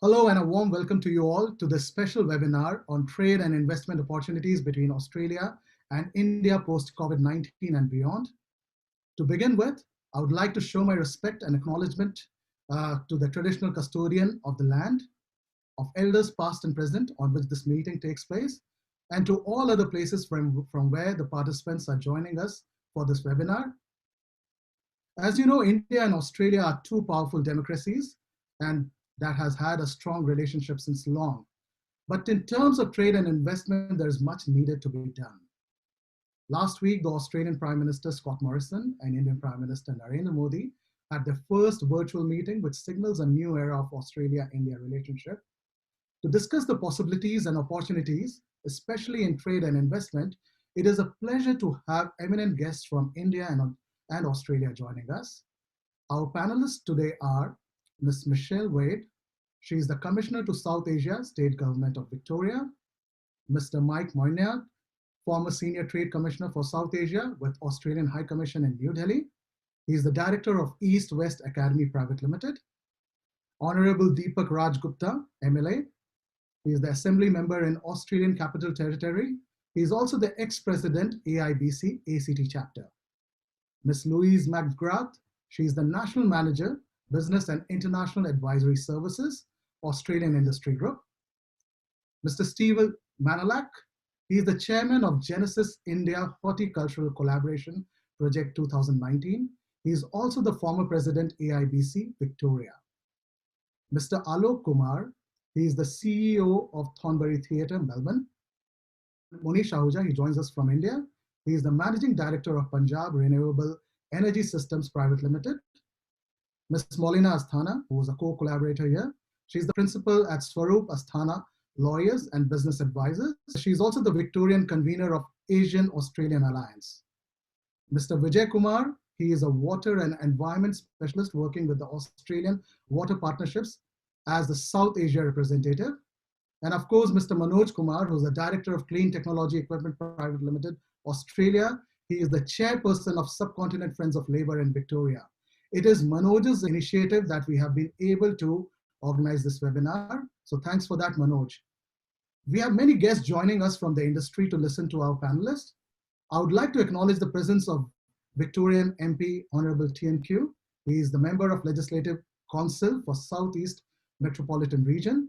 Hello and a warm welcome to you all to this special webinar on trade and investment opportunities between Australia and India post-COVID-19 and beyond. To begin with, I would like to show my respect and acknowledgement to the traditional custodian of the land, of elders past and present on which this meeting takes place, and to all other places from where the participants are joining us for this webinar. As you know, India and Australia are two powerful democracies, and that has had a strong relationship since long. But in terms of trade and investment, there is much needed to be done. Last week, the Australian Prime Minister Scott Morrison and Indian Prime Minister Narendra Modi had their first virtual meeting, which signals a new era of Australia-India relationship. To discuss the possibilities and opportunities, especially in trade and investment, it is a pleasure to have eminent guests from India and Australia joining us. Our panelists today are Ms. Michelle Wade. She is the Commissioner to South Asia, State Government of Victoria. Mr. Mike Moignard, former Senior Trade Commissioner for South Asia with Australian High Commission in New Delhi. He is the Director of East West Academy Private Limited. Honorable Deepak Raj Gupta, MLA. He is the Assembly Member in Australian Capital Territory. He is also the ex-President AIBC ACT Chapter. Ms. Louise McGrath, she is the National Manager, Business and International Advisory Services, Australian Industry Group. Mr. Stephen Manallack, he is the Chairman of Genesis India Horticultural Collaboration Project 2019. He is also the former President AIBC Victoria. Mr. Aloke Kumar, he is the CEO of Thornbury Theatre, Melbourne. Monish Ahuja, he joins us from India. He is the Managing Director of Punjab Renewable Energy Systems Private Limited. Ms. Molina Asthana, who is a co-collaborator here. She's the principal at Swarup Asthana Lawyers and Business Advisors. She's also the Victorian convener of Asian Australian Alliance. Mr. Vijay Kumar, he is a water and environment specialist working with the Australian Water Partnerships as the South Asia representative. And of course, Mr. Manoj Kumar, who's the Director of Clean Technology Equipment Private Limited, Australia. He is the chairperson of Subcontinent Friends of Labour in Victoria. It is Manoj's initiative that we have been able to organize this webinar. So thanks for that, Manoj. We have many guests joining us from the industry to listen to our panelists. I would like to acknowledge the presence of Victorian MP Honorable TNQ. He is the member of Legislative Council for Southeast Metropolitan Region.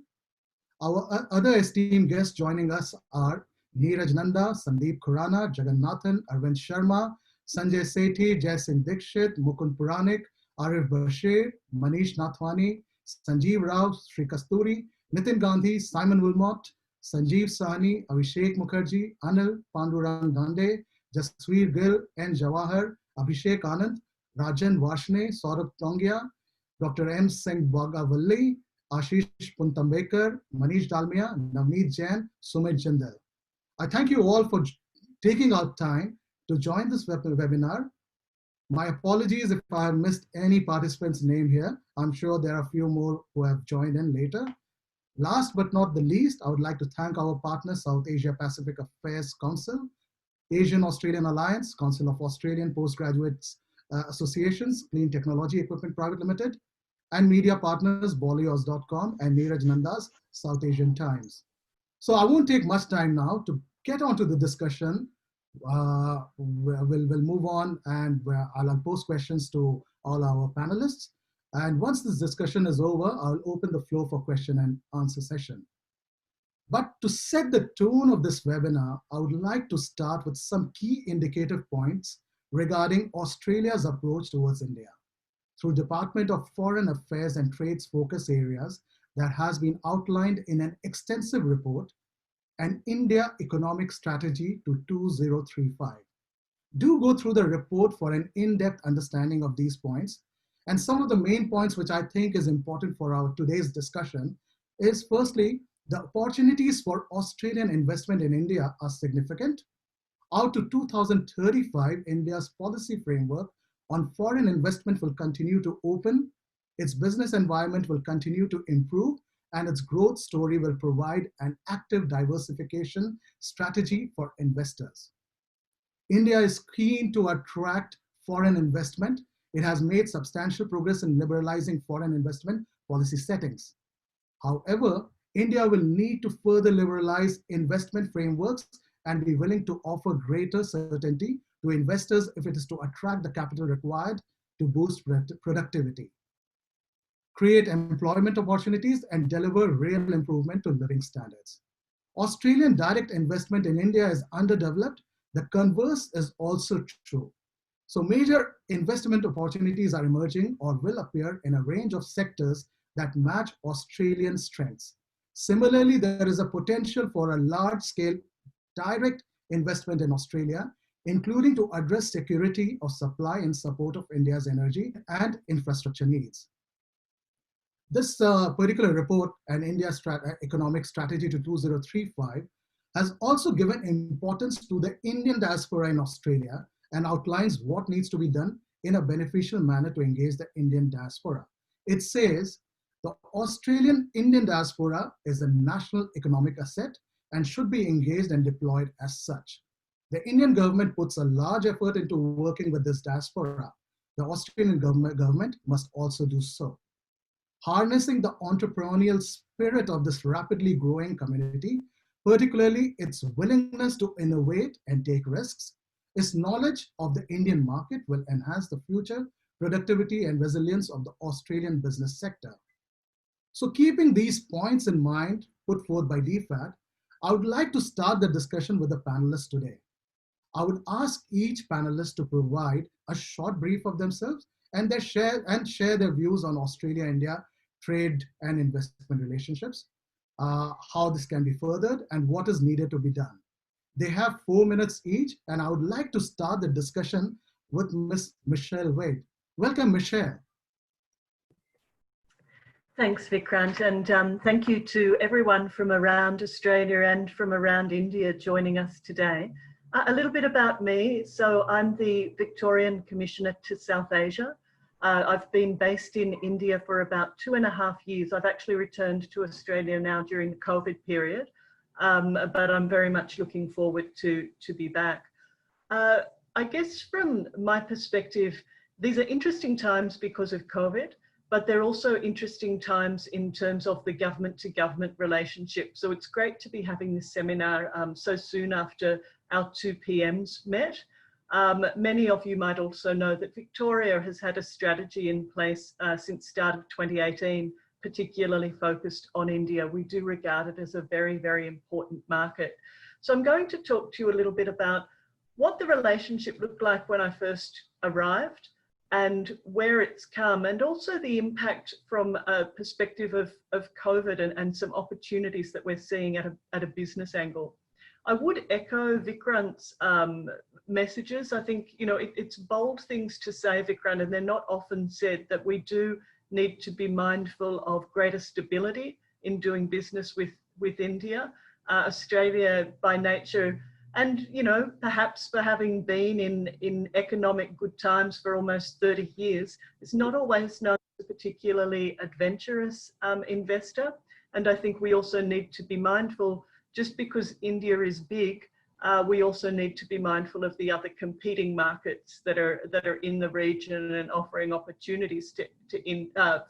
Our other esteemed guests joining us are Neeraj Nanda, Sandeep Khurana, Jagannathan, Arvind Sharma, Sanjay Sethi, Jai Singh Dikshit, Mukund Puranik, Arif Bashir, Manish Nathwani, Sanjeev Rao, Sri Kasturi, Nitin Gandhi, Simon Wilmot, Sanjeev Sahni, Abhishek Mukherjee, Anil Pandurang Gande, Jasweer Gill, N. Jawahar, Abhishek Anand, Rajan Varshne, Saurabh Tongia, Dr. M. Singh Bagavalli, Ashish Puntambekar, Manish Dalmia, Navneet Jain, Sumit Jindal. I thank you all for taking out time to join this webinar. My apologies if I have missed any participant's name here. I'm sure there are a few more who have joined in later. Last but not the least, I would like to thank our partner, South Asia Pacific Affairs Council, Asian Australian Alliance, Council of Australian Postgraduates Associations, Clean Technology Equipment Private Limited, and media partners, Bollyos.com and Neeraj Nanda's South Asian Times. So I won't take much time now to get onto the discussion. We'll move on and I'll pose questions to all our panelists. And once this discussion is over, I'll open the floor for question and answer session. But to set the tone of this webinar, I would like to start with some key indicative points regarding Australia's approach towards India through Department of Foreign Affairs and Trade's focus areas that has been outlined in an extensive report, An India Economic Strategy to 2035. Do go through the report for an in-depth understanding of these points. And some of the main points which I think is important for our today's discussion is firstly, the opportunities for Australian investment in India are significant. Out to 2035, India's policy framework on foreign investment will continue to open, its business environment will continue to improve, and its growth story will provide an active diversification strategy for investors. India is keen to attract foreign investment. It has made substantial progress in liberalizing foreign investment policy settings. However, India will need to further liberalize investment frameworks and be willing to offer greater certainty to investors if it is to attract the capital required to boost productivity, create employment opportunities, and deliver real improvement to living standards. Australian direct investment in India is underdeveloped. The converse is also true. So major investment opportunities are emerging or will appear in a range of sectors that match Australian strengths. Similarly, there is a potential for a large-scale direct investment in Australia, including to address security of supply in support of India's energy and infrastructure needs. This particular report, an India Economic Strategy to 2035, has also given importance to the Indian diaspora in Australia and outlines what needs to be done in a beneficial manner to engage the Indian diaspora. It says, the Australian Indian diaspora is a national economic asset and should be engaged and deployed as such. The Indian government puts a large effort into working with this diaspora. The Australian government must also do so. Harnessing the entrepreneurial spirit of this rapidly growing community, particularly its willingness to innovate and take risks, its knowledge of the Indian market will enhance the future productivity and resilience of the Australian business sector. So keeping these points in mind put forth by Deepak, I would like to start the discussion with the panelists today. I would ask each panelist to provide a short brief of themselves and share their views on Australia-India trade and investment relationships, how this can be furthered, and what is needed to be done. They have 4 minutes each, and I would like to start the discussion with Ms. Michelle Wade. Welcome, Michelle. Thanks, Vikrant, and thank you to everyone from around Australia and from around India joining us today. A little bit about me. So I'm the Victorian Commissioner to South Asia. I've been based in India for about 2.5 years. I've actually returned to Australia now during the COVID period, but I'm very much looking forward to be back. I guess from my perspective, these are interesting times because of COVID, but they're also interesting times in terms of the government to government relationship. So it's great to be having this seminar so soon after our 2 PMs met. Many of you might also know that Victoria has had a strategy in place since start of 2018, particularly focused on India. We do regard it as a very, very important market. So I'm going to talk to you a little bit about what the relationship looked like when I first arrived and where it's come, and also the impact from a perspective of COVID and some opportunities that we're seeing at a business angle. I would echo Vikrant's messages. I think, you know, it's bold things to say, Vikrant, and they're not often said, that we do need to be mindful of greater stability in doing business with India. Australia by nature, and, you know, perhaps for having been in economic good times for almost 30 years, is not always known as a particularly adventurous investor. And I think we also need to be mindful, just because India is big, we also need to be mindful of the other competing markets that are in the region and offering opportunities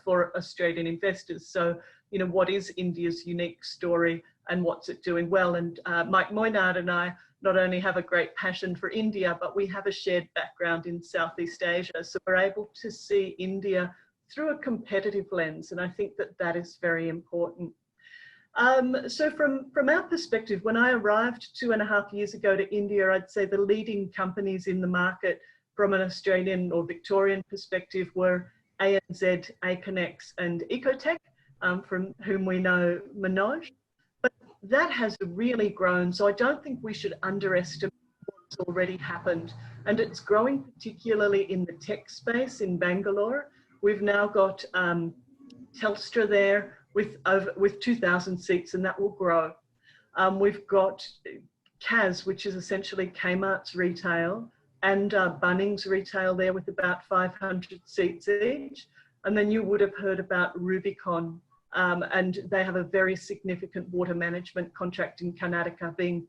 for Australian investors. So, you know, what is India's unique story and what's it doing well? And Mike Moignard and I not only have a great passion for India, but we have a shared background in Southeast Asia. So we're able to see India through a competitive lens. And I think that is very important. So from our perspective, when I arrived 2.5 years ago to India, I'd say the leading companies in the market from an Australian or Victorian perspective were ANZ, Aconex and Ecotech, from whom we know Manoj. But that has really grown, so I don't think we should underestimate what's already happened. And it's growing particularly in the tech space in Bangalore. We've now got Telstra there, with 2,000 seats, and that will grow. We've got CAS, which is essentially Kmart's retail, and Bunnings retail there with about 500 seats each. And then you would have heard about Rubicon, and they have a very significant water management contract in Karnataka being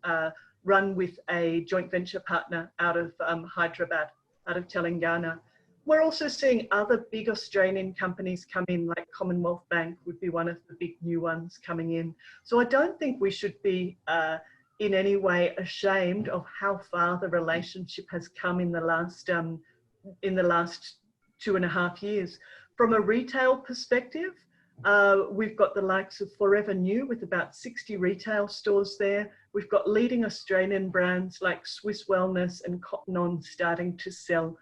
run with a joint venture partner out of Hyderabad, out of Telangana. we're also seeing other big Australian companies come in, like Commonwealth Bank would be one of the big new ones coming in. So I don't think we should be in any way ashamed of how far the relationship has come in the last 2.5 years. From a retail perspective, we've got the likes of Forever New with about 60 retail stores there. We've got leading Australian brands like Swiss Wellness and Cotton On starting to sell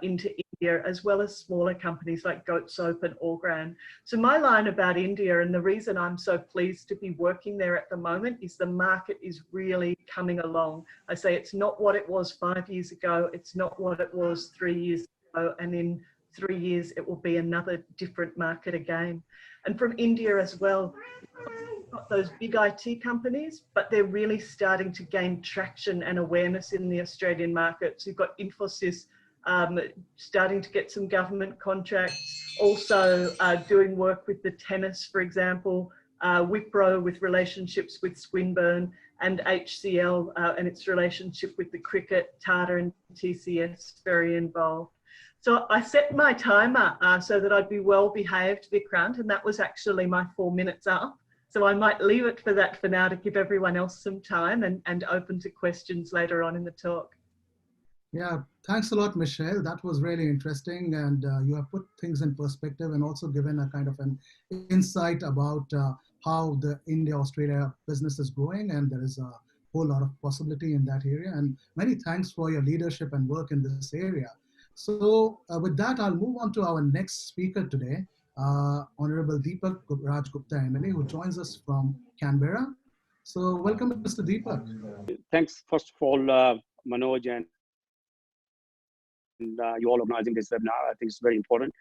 into India, as well as smaller companies like Goat Soap and Orgran. So my line about India, and the reason I'm so pleased to be working there at the moment, is the market is really coming along. I say it's not what it was 5 years ago, it's not what it was 3 years ago, and in 3 years it will be another different market again. And from India as well, we've got those big IT companies, but they're really starting to gain traction and awareness in the Australian market. So you've got Infosys starting to get some government contracts, also doing work with the tennis, for example, Wipro with relationships with Swinburne, and HCL and its relationship with the cricket, Tata and TCS very involved. So I set my timer so that I'd be well behaved, Vikrant, and that was actually my 4 minutes up. So I might leave it for that for now to give everyone else some time and open to questions later on in the talk. Yeah, thanks a lot, Michelle. That was really interesting, and you have put things in perspective and also given a kind of an insight about how the India-Australia business is growing, and there is a whole lot of possibility in that area. And many thanks for your leadership and work in this area. So with that, I'll move on to our next speaker today, Honorable Deepak Gupta MLA, who joins us from Canberra. So welcome, Mr. Deepak. Thanks, first of all, Manoj, and you all organizing this webinar. I think it's very important,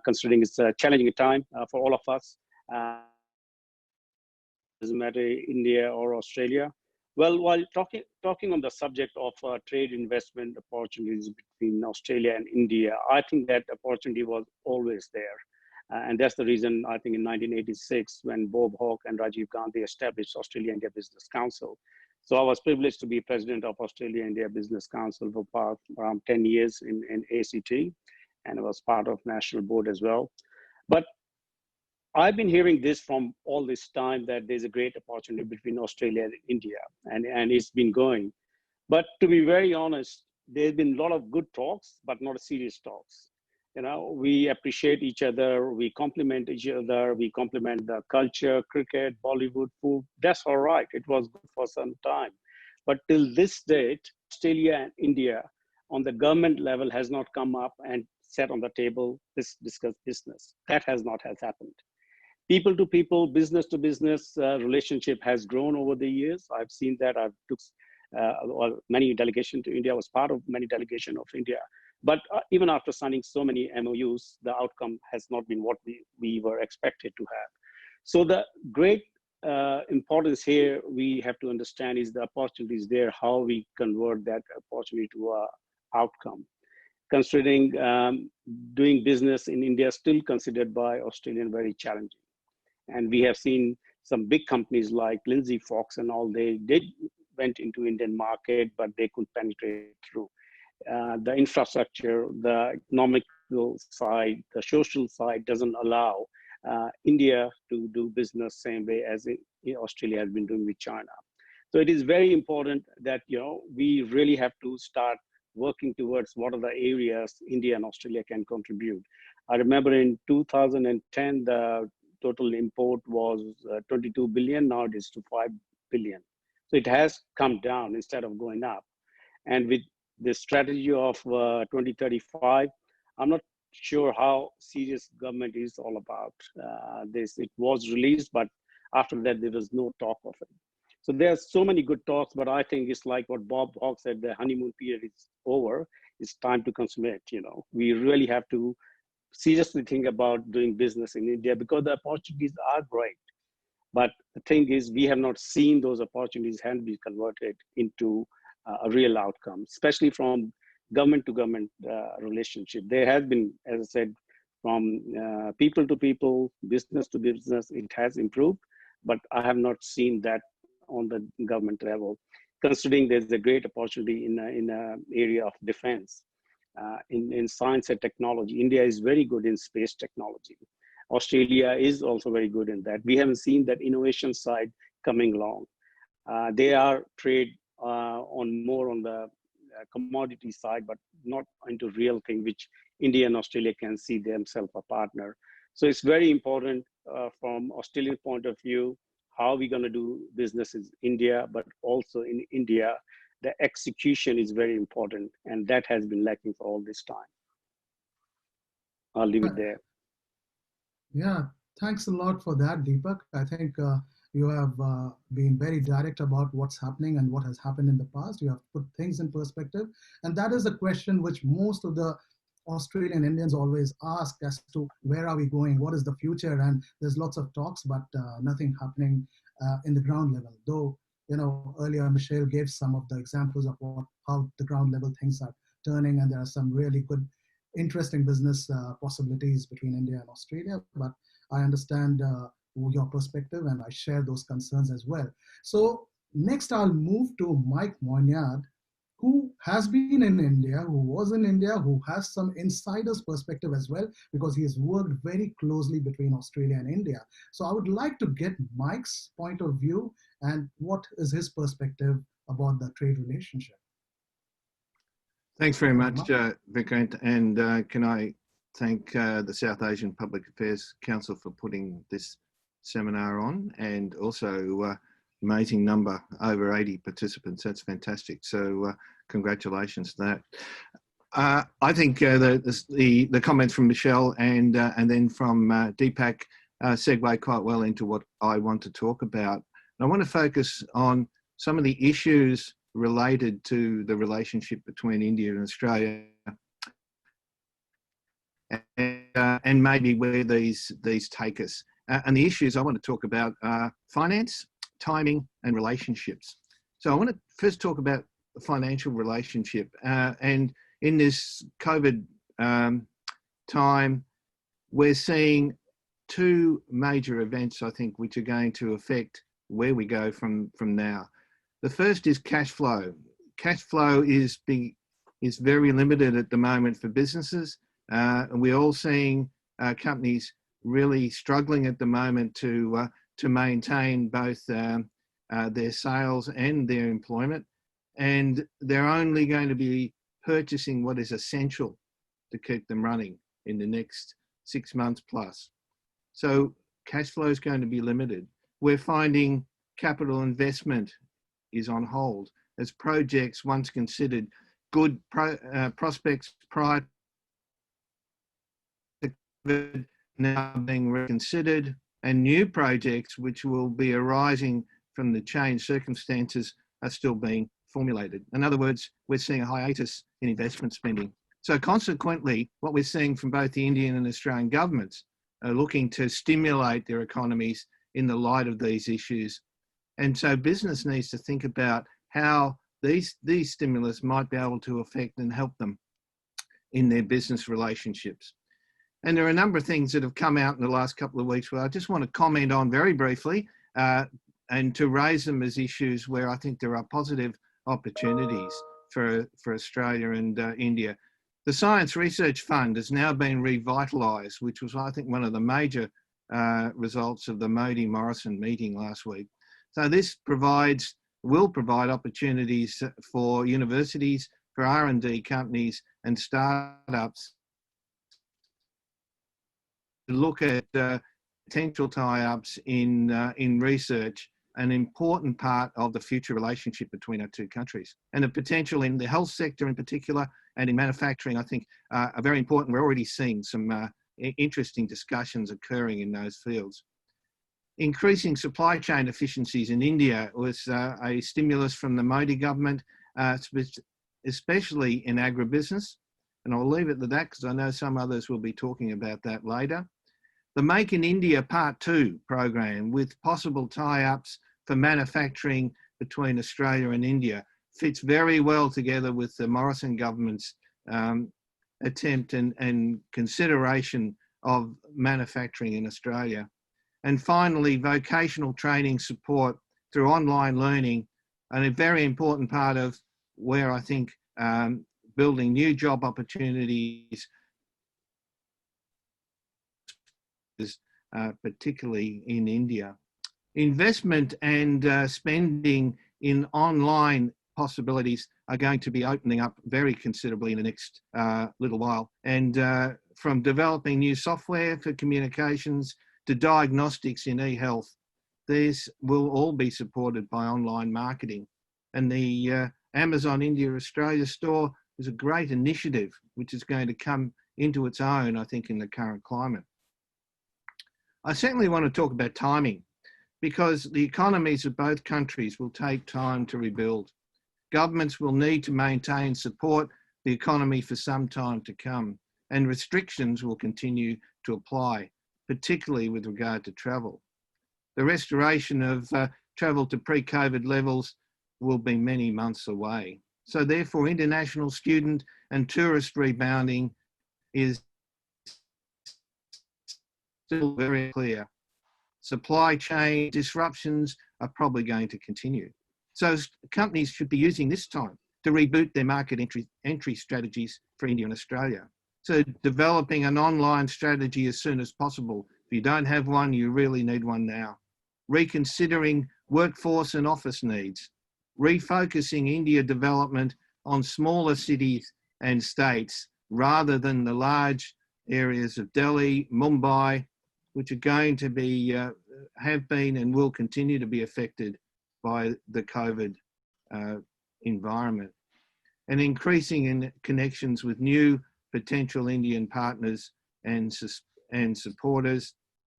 considering it's a challenging time for all of us. Doesn't matter India or Australia. Well, while talking on the subject of trade investment opportunities between Australia and India, I think that opportunity was always there. And that's the reason I think in 1986, when Bob Hawke and Rajiv Gandhi established Australia-India Business Council. So I was privileged to be president of Australia-India Business Council for around 10 years in ACT, and I was part of national board as well. But I've been hearing this from all this time that there's a great opportunity between Australia and India, and it's been going. But to be very honest, there's been a lot of good talks, but not serious talks. You know, we appreciate each other, we compliment each other, we compliment the culture, cricket, Bollywood, food. That's all right. It was good for some time. But till this date, Australia and India on the government level has not come up and sat on the table, discuss business. That has not happened. People to people, business to business relationship has grown over the years. I've seen that. I've took many delegation to India, was part of many delegation of India. But even after signing so many MOUs, the outcome has not been what we were expected to have. So the great importance here we have to understand is the opportunities there, how we convert that opportunity to an outcome. Considering doing business in India is still considered by Australians very challenging. And we have seen some big companies like Lindsay Fox and all, they went into Indian market, but they couldn't penetrate through. The infrastructure, the economical side, the social side doesn't allow India to do business same way as Australia has been doing with China. So it is very important that we really have to start working towards what are the areas India and Australia can contribute. I remember in 2010, the total import was 22 billion, now it is to 5 billion. So it has come down instead of going up. And with the strategy of 2035, I'm not sure how serious government is all about this. It was released, but after that, there was no talk of it. So there's so many good talks, but I think it's like what Bob Hawke said, the honeymoon period is over. It's time to consummate, We really have to seriously think about doing business in India because the opportunities are great. But the thing is, we have not seen those opportunities have been converted into a real outcome, especially from government to government relationship. There has been, as I said, from people to people, business to business, it has improved, but I have not seen that on the government level, considering there's a great opportunity in an area of defense. in science and technology. India is very good in space technology. Australia is also very good in that. We haven't seen that innovation side coming along. They are trade more on the commodity side, but not into real thing, which India and Australia can see themselves a partner. So it's very important from Australian point of view, how we're going to do business in India, but also in India, the execution is very important, and that has been lacking for all this time. I'll leave it there. Yeah, thanks a lot for that, Deepak. I think you have been very direct about what's happening and what has happened in the past. You have put things in perspective. And that is a question which most of the Australian Indians always ask as to where are we going, what is the future? And there's lots of talks, but nothing happening in the ground level. Though, you know, earlier Michelle gave some of the examples of how the ground level things are turning, and there are some really good, interesting business possibilities between India and Australia. But I understand your perspective, and I share those concerns as well. So next I'll move to Mike Moignard, who has been in India, who was in India, who has some insider's perspective as well, because he has worked very closely between Australia and India. So I would like to get Mike's point of view and what is his perspective about the trade relationship. Thanks very much, Vikrant, and can I thank the South Asian Public Affairs Council for putting this seminar on, and also amazing number, over 80 participants. That's fantastic. So congratulations to that. I think the comments from Michelle and then from Deepak segue quite well into what I want to talk about. And I want to focus on some of the issues related to the relationship between India and Australia, and maybe where these take us. And the issues I want to talk about are finance, timing, and relationships. So I want to first talk about the financial relationship. And in this COVID time, we're seeing two major events, I think, which are going to affect where we go from now. The first is cash flow. Cash flow is very limited at the moment for businesses. And we're all seeing companies really struggling at the moment to maintain both their sales and their employment. And they're only going to be purchasing what is essential to keep them running in the next 6 months plus. So cash flow is going to be limited. We're finding capital investment is on hold as projects once considered good prospects prior to COVID now being reconsidered, and new projects which will be arising from the changed circumstances are still being formulated. In other words, we're seeing a hiatus in investment spending. So consequently, what we're seeing from both the Indian and Australian governments are looking to stimulate their economies in the light of these issues. And so business needs to think about how these stimulus might be able to affect and help them in their business relationships. And there are a number of things that have come out in the last couple of weeks where I just want to comment on very briefly and to raise them as issues where I think there are positive opportunities for Australia and India. The Science Research Fund has now been revitalised, which was, I think, one of the major results of the Morrison meeting last week. So this will provide opportunities for universities, for R&D companies and startups to look at potential tie-ups in research, an important part of the future relationship between our two countries. And the potential in the health sector in particular and in manufacturing, I think, are very important. We're already seeing some interesting discussions occurring in those fields. Increasing supply chain efficiencies in India was a stimulus from the Modi government, especially in agribusiness. And I'll leave it at that because I know some others will be talking about that later. The Make in India Part 2 program, with possible tie-ups for manufacturing between Australia and India, fits very well together with the Morrison government's attempt and consideration of manufacturing in Australia. And finally, vocational training support through online learning, and a very important part of where I think building new job opportunities, particularly in India. Investment and spending in online possibilities are going to be opening up very considerably in the next little while. And from developing new software for communications to diagnostics in e-health, these will all be supported by online marketing. And the Amazon India Australia store is a great initiative which is going to come into its own, I think, in the current climate. I certainly want to talk about timing, because the economies of both countries will take time to rebuild. Governments will need to maintain support the economy for some time to come, and restrictions will continue to apply, particularly with regard to travel. The restoration of travel to pre-COVID levels will be many months away. So therefore, international student and tourist rebounding is still very clear. Supply chain disruptions are probably going to continue. So companies should be using this time to reboot their market entry strategies for India and Australia. So developing an online strategy as soon as possible. If you don't have one, you really need one now. Reconsidering workforce and office needs. Refocusing India development on smaller cities and states rather than the large areas of Delhi, Mumbai, which are going to be, have been and will continue to be affected by the COVID environment. And increasing in connections with new potential Indian partners and supporters,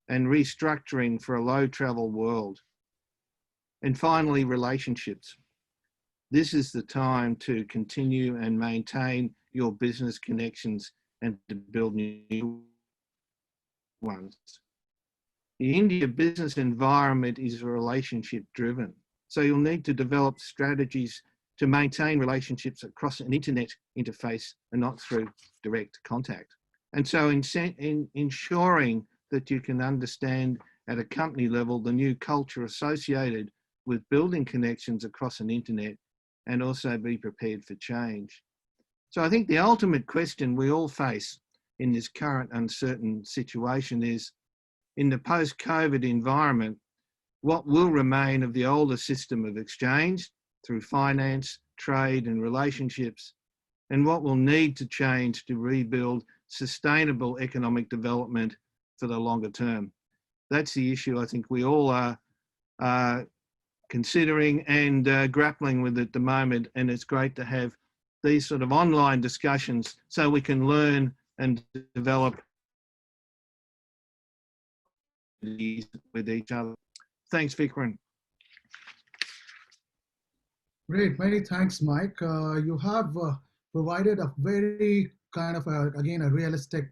and restructuring for a low travel world. And finally, relationships. This is the time to continue and maintain your business connections and to build new ones. The India business environment is relationship driven. So you'll need to develop strategies to maintain relationships across an internet interface and not through direct contact. And so in ensuring that you can understand at a company level the new culture associated with building connections across an internet, and also be prepared for change. So I think the ultimate question we all face in this current uncertain situation is, in the post-COVID environment, what will remain of the older system of exchange through finance, trade and relationships, and what will need to change to rebuild sustainable economic development for the longer term? That's the issue I think we all are considering and grappling with at the moment, and it's great to have these sort of online discussions so we can learn and develop with each other. Thanks, Vikram. Great, many thanks, Mike. You have provided a very kind of, again, a realistic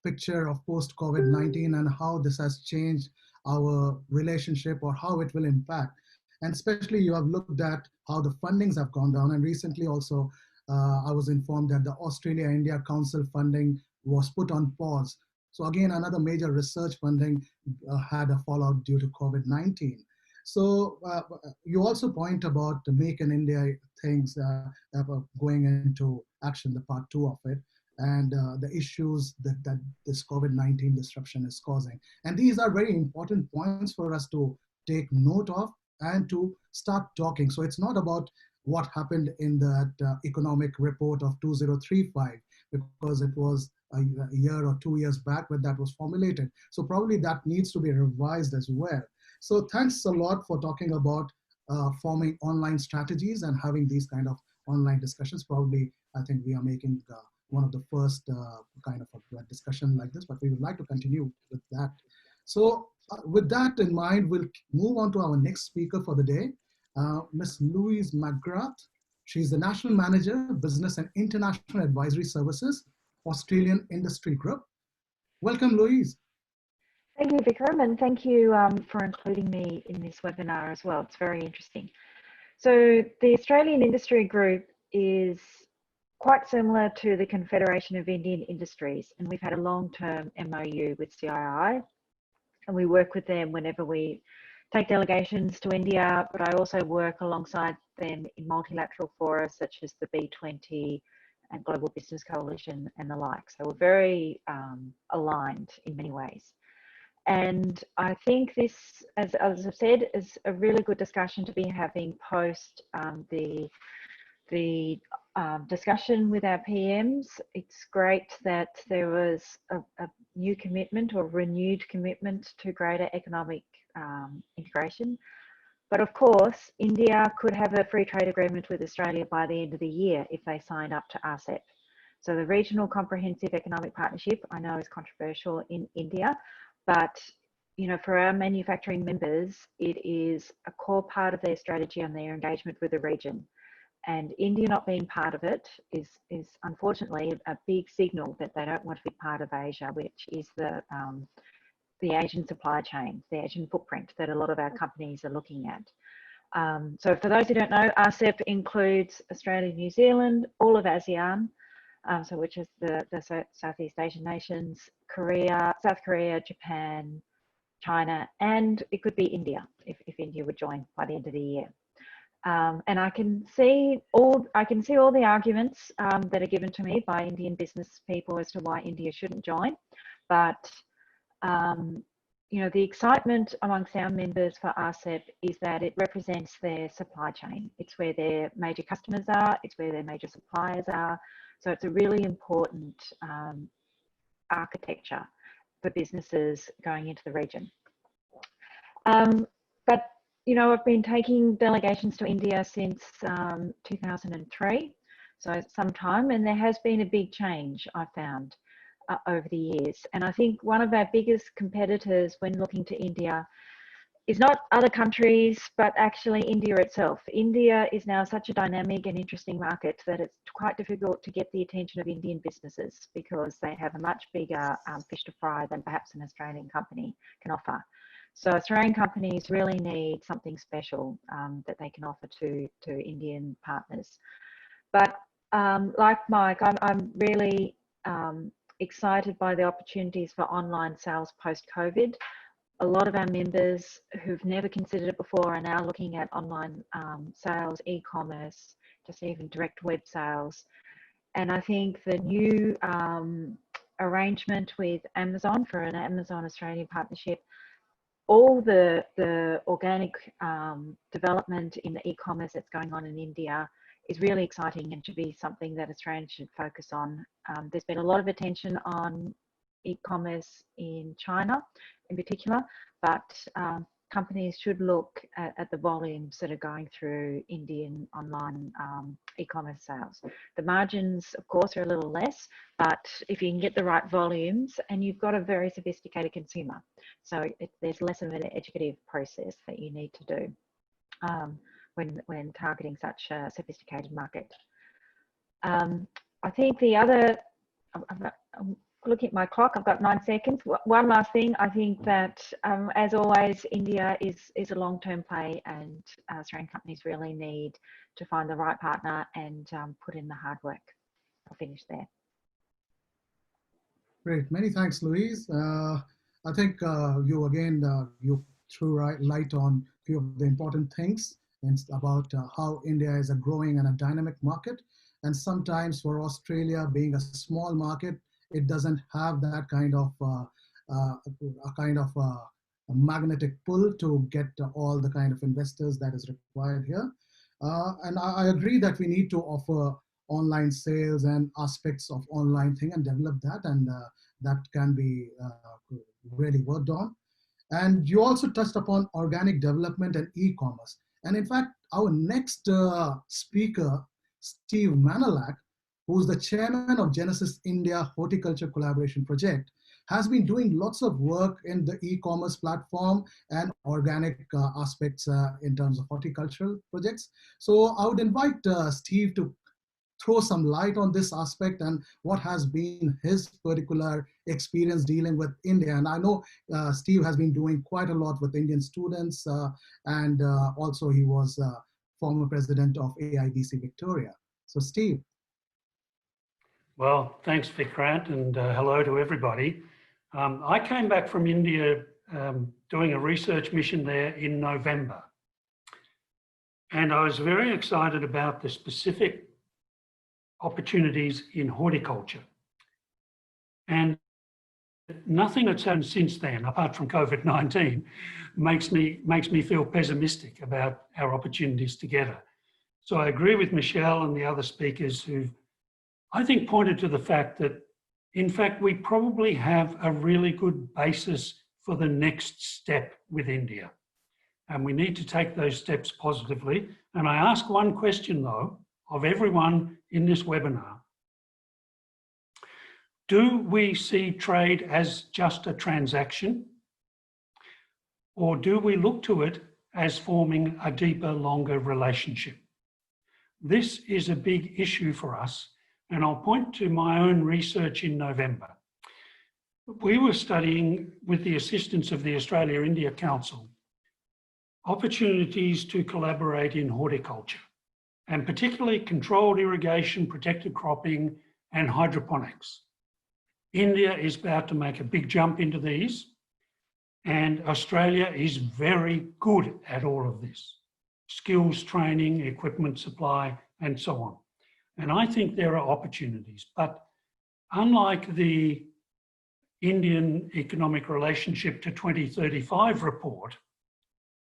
picture of post-COVID-19 and how this has changed our relationship or how it will impact. And especially you have looked at how the fundings have gone down. And recently also, I was informed that the Australia-India Council funding was put on pause. So again, another major research funding had a fallout due to COVID-19. So you also point about the Make in India things going into action, the part 2 of it, and the issues that this COVID-19 disruption is causing. And these are very important points for us to take note of and to start talking. So it's not about what happened in that economic report of 2035, because it was a year or 2 years back when that was formulated. So probably that needs to be revised as well. So thanks a lot for talking about forming online strategies and having these kind of online discussions. Probably, I think we are making one of the first kind of a discussion like this, but we would like to continue with that. So with that in mind, we'll move on to our next speaker for the day, Ms. Louise McGrath. She's the National Manager, Business and International Advisory Services, Australian Industry Group. Welcome, Louise. Thank you, Vikram, and thank you for including me in this webinar as well. It's very interesting. So the Australian Industry Group is quite similar to the Confederation of Indian Industries, and we've had a long-term MOU with CII, and we work with them whenever we take delegations to India, but I also work alongside them in multilateral fora such as the B20 and Global Business Coalition and the like. So we're very aligned in many ways. And I think this, as I've said, is a really good discussion to be having post the discussion with our PMs. It's great that there was a new commitment or renewed commitment to greater economic integration. But of course, India could have a free trade agreement with Australia by the end of the year if they sign up to RCEP. So the Regional Comprehensive Economic Partnership, I know, is controversial in India, but for our manufacturing members, it is a core part of their strategy and their engagement with the region. And India not being part of it is unfortunately a big signal that they don't want to be part of Asia, which is the Asian supply chain, the Asian footprint that a lot of our companies are looking at. So for those who don't know, RCEP includes Australia, New Zealand, all of ASEAN, so which is the Southeast Asian nations, South Korea, Japan, China, and it could be India if India would join by the end of the year. And I can see all the arguments that are given to me by Indian business people as to why India shouldn't join, but the excitement amongst our members for RCEP is that it represents their supply chain. It's where their major customers are, it's where their major suppliers are. So it's a really important architecture for businesses going into the region. But I've been taking delegations to India since 2003, so some time, and there has been a big change, I found, over the years. And I think one of our biggest competitors when looking to India is not other countries, but actually India itself. India is now such a dynamic and interesting market that it's quite difficult to get the attention of Indian businesses because they have a much bigger fish to fry than perhaps an Australian company can offer. So Australian companies really need something special that they can offer to Indian partners. But like Mike, I'm really excited by the opportunities for online sales post-COVID. A lot of our members who've never considered it before are now looking at online sales, e-commerce, just even direct web sales. And I think the new arrangement with Amazon for an Amazon Australian partnership, all the organic development in the e-commerce that's going on in India is really exciting and should be something that Australia should focus on. There's been a lot of attention on e-commerce in China in particular, but companies should look at the volumes that are going through Indian online e-commerce sales. The margins, of course, are a little less, but if you can get the right volumes and you've got a very sophisticated consumer, so there's less of an educative process that you need to do when targeting such a sophisticated market. I think the other, I'm looking at my clock, I've got 9 seconds. One last thing, I think that as always, India is a long-term play, and Australian companies really need to find the right partner and put in the hard work. I'll finish there. Great, many thanks, Louise. I think you threw light on a few of the important things about how India is a growing and a dynamic market. And sometimes for Australia being a small market, it doesn't have that kind of a magnetic pull to get all the kind of investors that is required here. And I agree that we need to offer online sales and aspects of online thing and develop that, and that can be really worked on. And you also touched upon organic development and e-commerce. And in fact, our next speaker, Steve Manallack, who's the chairman of Genesis India Horticulture Collaboration Project, has been doing lots of work in the e-commerce platform and organic aspects in terms of horticultural projects. So I would invite Steve to throw some light on this aspect and what has been his particular experience dealing with India. And I know Steve has been doing quite a lot with Indian students, and also he was former president of AIBC Victoria. So Steve. Well, thanks, Vikrant, and hello to everybody. I came back from India doing a research mission there in November. And I was very excited about the specific opportunities in horticulture. And nothing that's happened since then, apart from COVID-19, makes me feel pessimistic about our opportunities together. So I agree with Michelle and the other speakers who I think pointed to the fact that, in fact, we probably have a really good basis for the next step with India. And we need to take those steps positively. And I ask one question, though, of everyone in this webinar. Do we see trade as just a transaction? Or do we look to it as forming a deeper, longer relationship? This is a big issue for us, and I'll point to my own research in November. We were studying, with the assistance of the Australia-India Council, opportunities to collaborate in horticulture, and particularly controlled irrigation, protected cropping, and hydroponics. India is about to make a big jump into these, and Australia is very good at all of this. Skills training, equipment supply, and so on. And I think there are opportunities, but unlike the Indian Economic Relationship to 2035 report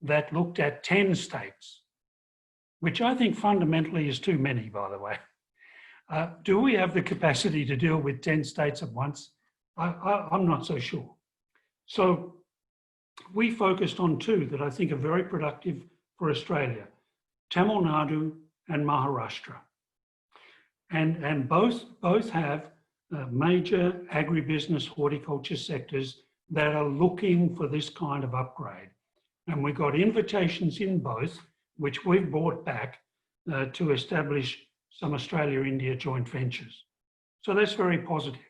that looked at 10 states, which I think fundamentally is too many, by the way. Do we have the capacity to deal with 10 states at once? I'm not so sure. So we focused on two that I think are very productive for Australia, Tamil Nadu and Maharashtra. And both have major agribusiness horticulture sectors that are looking for this kind of upgrade. And we got invitations in both, which we've brought back to establish some Australia-India joint ventures. So that's very positive.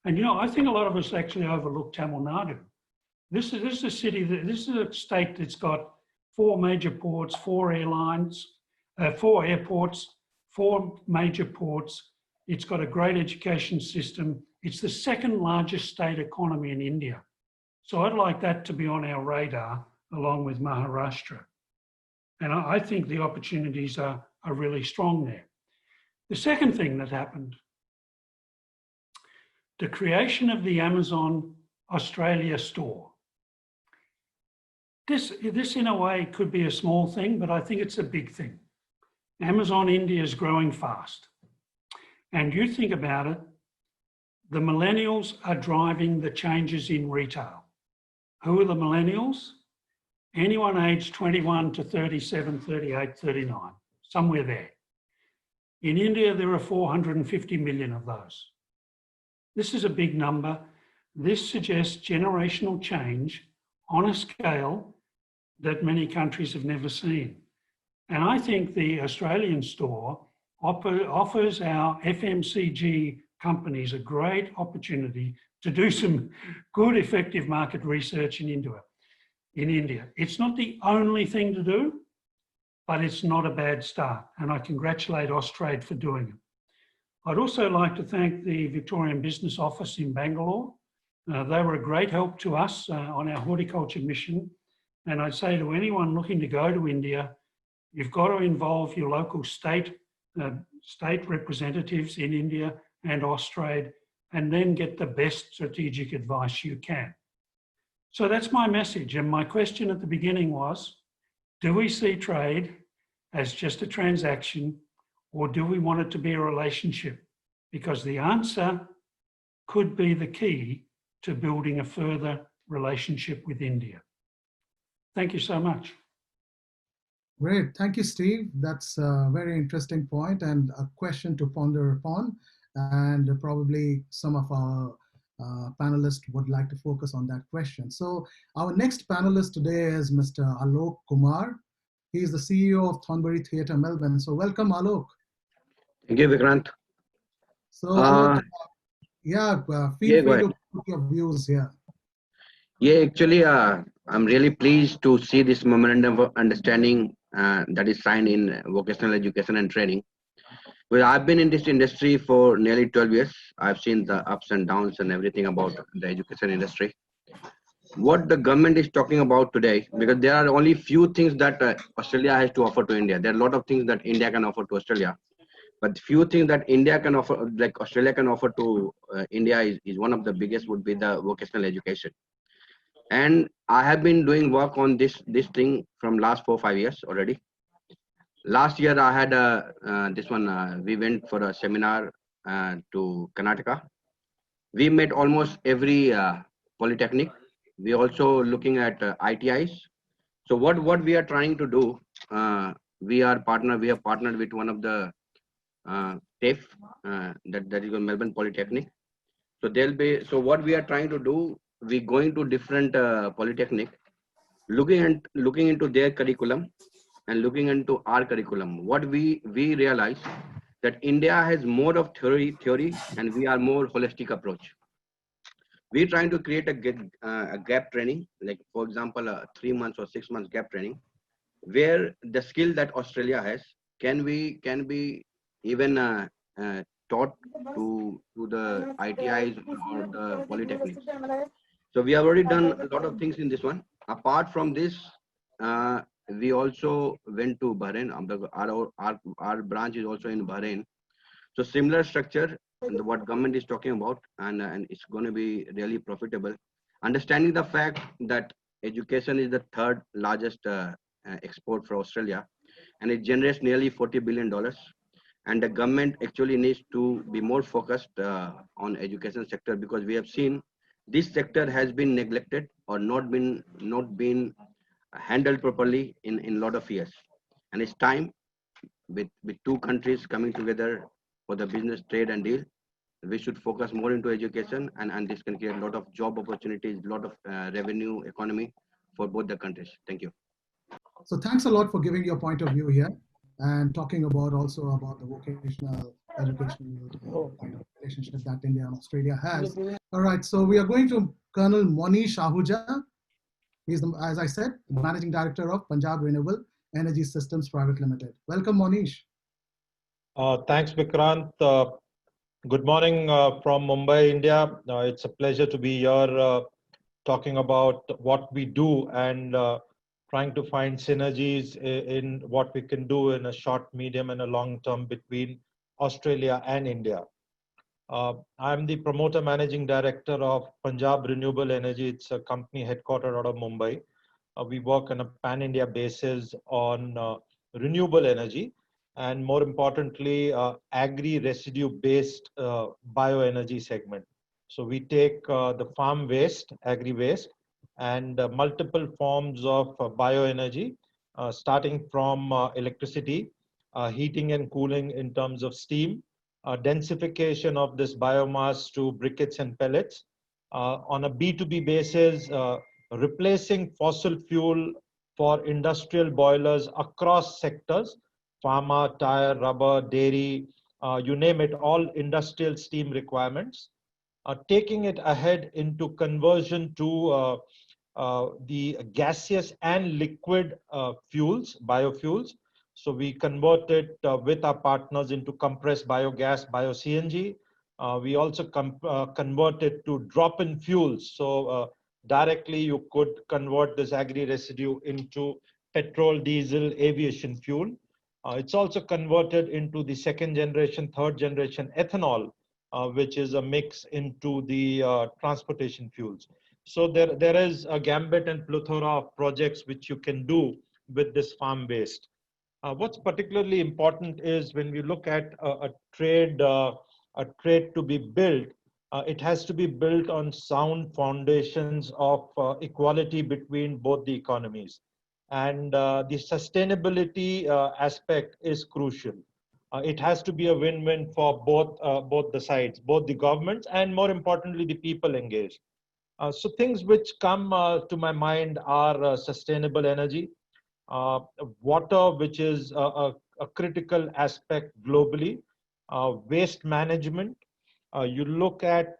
And you know, I think a lot of us actually overlook Tamil Nadu. This is a city, this is a state that's got 4 major ports, 4 airlines, 4 airports, 4 major ports. It's got a great education system. It's the second largest state economy in India. So I'd like that to be on our radar along with Maharashtra. And I think the opportunities are really strong there. The second thing that happened, the creation of the Amazon Australia store. This in a way could be a small thing, but I think it's a big thing. Amazon India is growing fast. And you think about it, the millennials are driving the changes in retail. Who are the millennials? Anyone aged 21 to 37, 38, 39, somewhere there. In India, there are 450 million of those. This is a big number. This suggests generational change on a scale that many countries have never seen. And I think the Australian store offers our FMCG companies a great opportunity to do some good, effective market research in India. It's not the only thing to do, but it's not a bad start. And I congratulate Austrade for doing it. I'd also like to thank the Victorian Business Office in Bangalore. They were a great help to us on our horticulture mission. And I'd say to anyone looking to go to India, you've got to involve your local state representatives in India and Austrade, and then get the best strategic advice you can. So that's my message. And my question at the beginning was, do we see trade as just a transaction, or do we want it to be a relationship? Because the answer could be the key to building a further relationship with India. Thank you so much. Great. Thank you, Steve. That's a very interesting point and a question to ponder upon. And probably some of our panelists would like to focus on that question. So our next panelist today is Mr. Aloke Kumar. He is the CEO of Thornbury Theatre, Melbourne. So welcome, Aloke. Thank you, Vikrant. So Aloke, feel free to put your views here. Yeah, actually, I'm really pleased to see this memorandum of understanding that is signed in vocational education and training. Well, I've been in this industry for nearly 12 years. I've seen the ups and downs and everything about the education industry. What the government is talking about today, because there are only few things that Australia has to offer to India. There are a lot of things that India can offer to Australia. But few things that India can offer, like Australia can offer to India is one of the biggest would be the vocational education. And I have been doing work on this thing from last 4 or 5 years already. Last year I had we went for a seminar to Karnataka. We met almost every polytechnic. We also looking at ITIs. So what we are trying to do, we have partnered with one of the TAFE, that is Melbourne Polytechnic. So what we are trying to do, we going to different polytechnic, looking into their curriculum and looking into our curriculum. What we realize that India has more of theory, and we are more holistic approach. We're trying to create a gap training, like for example, a 3 months or 6 months gap training, where the skill that Australia has can be even taught to the ITIs or the polytechnics. So we have already done a lot of things in this one. Apart from this, we also went to Bahrain. Our branch is also in Bahrain. So similar structure, and what government is talking about, and it's going to be really profitable. Understanding the fact that education is the third largest export for Australia, and it generates nearly $40 billion. And the government actually needs to be more focused on education sector, because we have seen this sector has been neglected or not been handled properly in a lot of years. And it's time, with two countries coming together for the business, trade and deal, we should focus more into education, and this can create a lot of job opportunities, a lot of revenue economy for both the countries. Thank you. So thanks a lot for giving your point of view here and talking about also about the vocational educational kind of relationship that India and Australia has. All right, so we are going to Colonel Monish Ahuja. He's, as I said, the Managing Director of Punjab Renewable Energy Systems Private Limited. Welcome, Monish. Thanks, Vikrant. Good morning from Mumbai, India. It's a pleasure to be here talking about what we do and trying to find synergies in what we can do in a short, medium, and a long term between Australia and India. I'm the promoter managing director of Punjab Renewable Energy. It's a company headquartered out of Mumbai. We work on a pan-India basis on renewable energy, and more importantly, agri-residue-based bioenergy segment. So we take the farm waste, agri-waste, and multiple forms of bioenergy, starting from electricity, heating and cooling in terms of steam, densification of this biomass to briquettes and pellets. On a B2B basis, replacing fossil fuel for industrial boilers across sectors, pharma, tire, rubber, dairy, you name it, all industrial steam requirements. Taking it ahead into conversion to the gaseous and liquid fuels, biofuels. So we convert it with our partners into compressed biogas, bio-CNG. We also convert it to drop-in fuels. So directly you could convert this agri-residue into petrol, diesel, aviation fuel. It's also converted into the second generation, third generation ethanol, which is a mix into the transportation fuels. So there is a gambit and plethora of projects which you can do with this farm waste. What's particularly important is when we look at a trade to be built, it has to be built on sound foundations of equality between both the economies. And the sustainability aspect is crucial. It has to be a win-win for both the sides, both the governments and more importantly, the people engaged. So things which come to my mind are sustainable energy, water, which is a critical aspect globally, waste management. You look at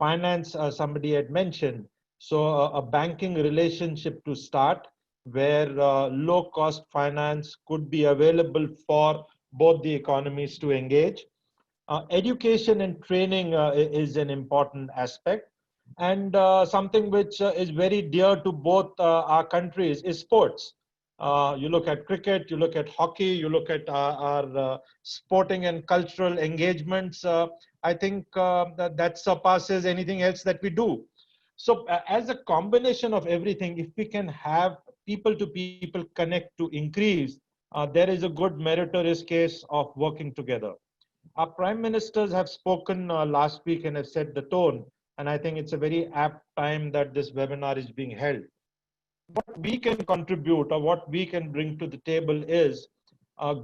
finance, somebody had mentioned, so a banking relationship to start, where low-cost finance could be available for both the economies to engage. Education and training is an important aspect. And something which is very dear to both our countries is sports. You look at cricket, you look at hockey, you look at our sporting and cultural engagements. I think that surpasses anything else that we do. So as a combination of everything, if we can have people to people connect to increase, there is a good meritorious case of working together. Our prime ministers have spoken last week and have set the tone. And I think it's a very apt time that this webinar is being held. What we can contribute or what we can bring to the table is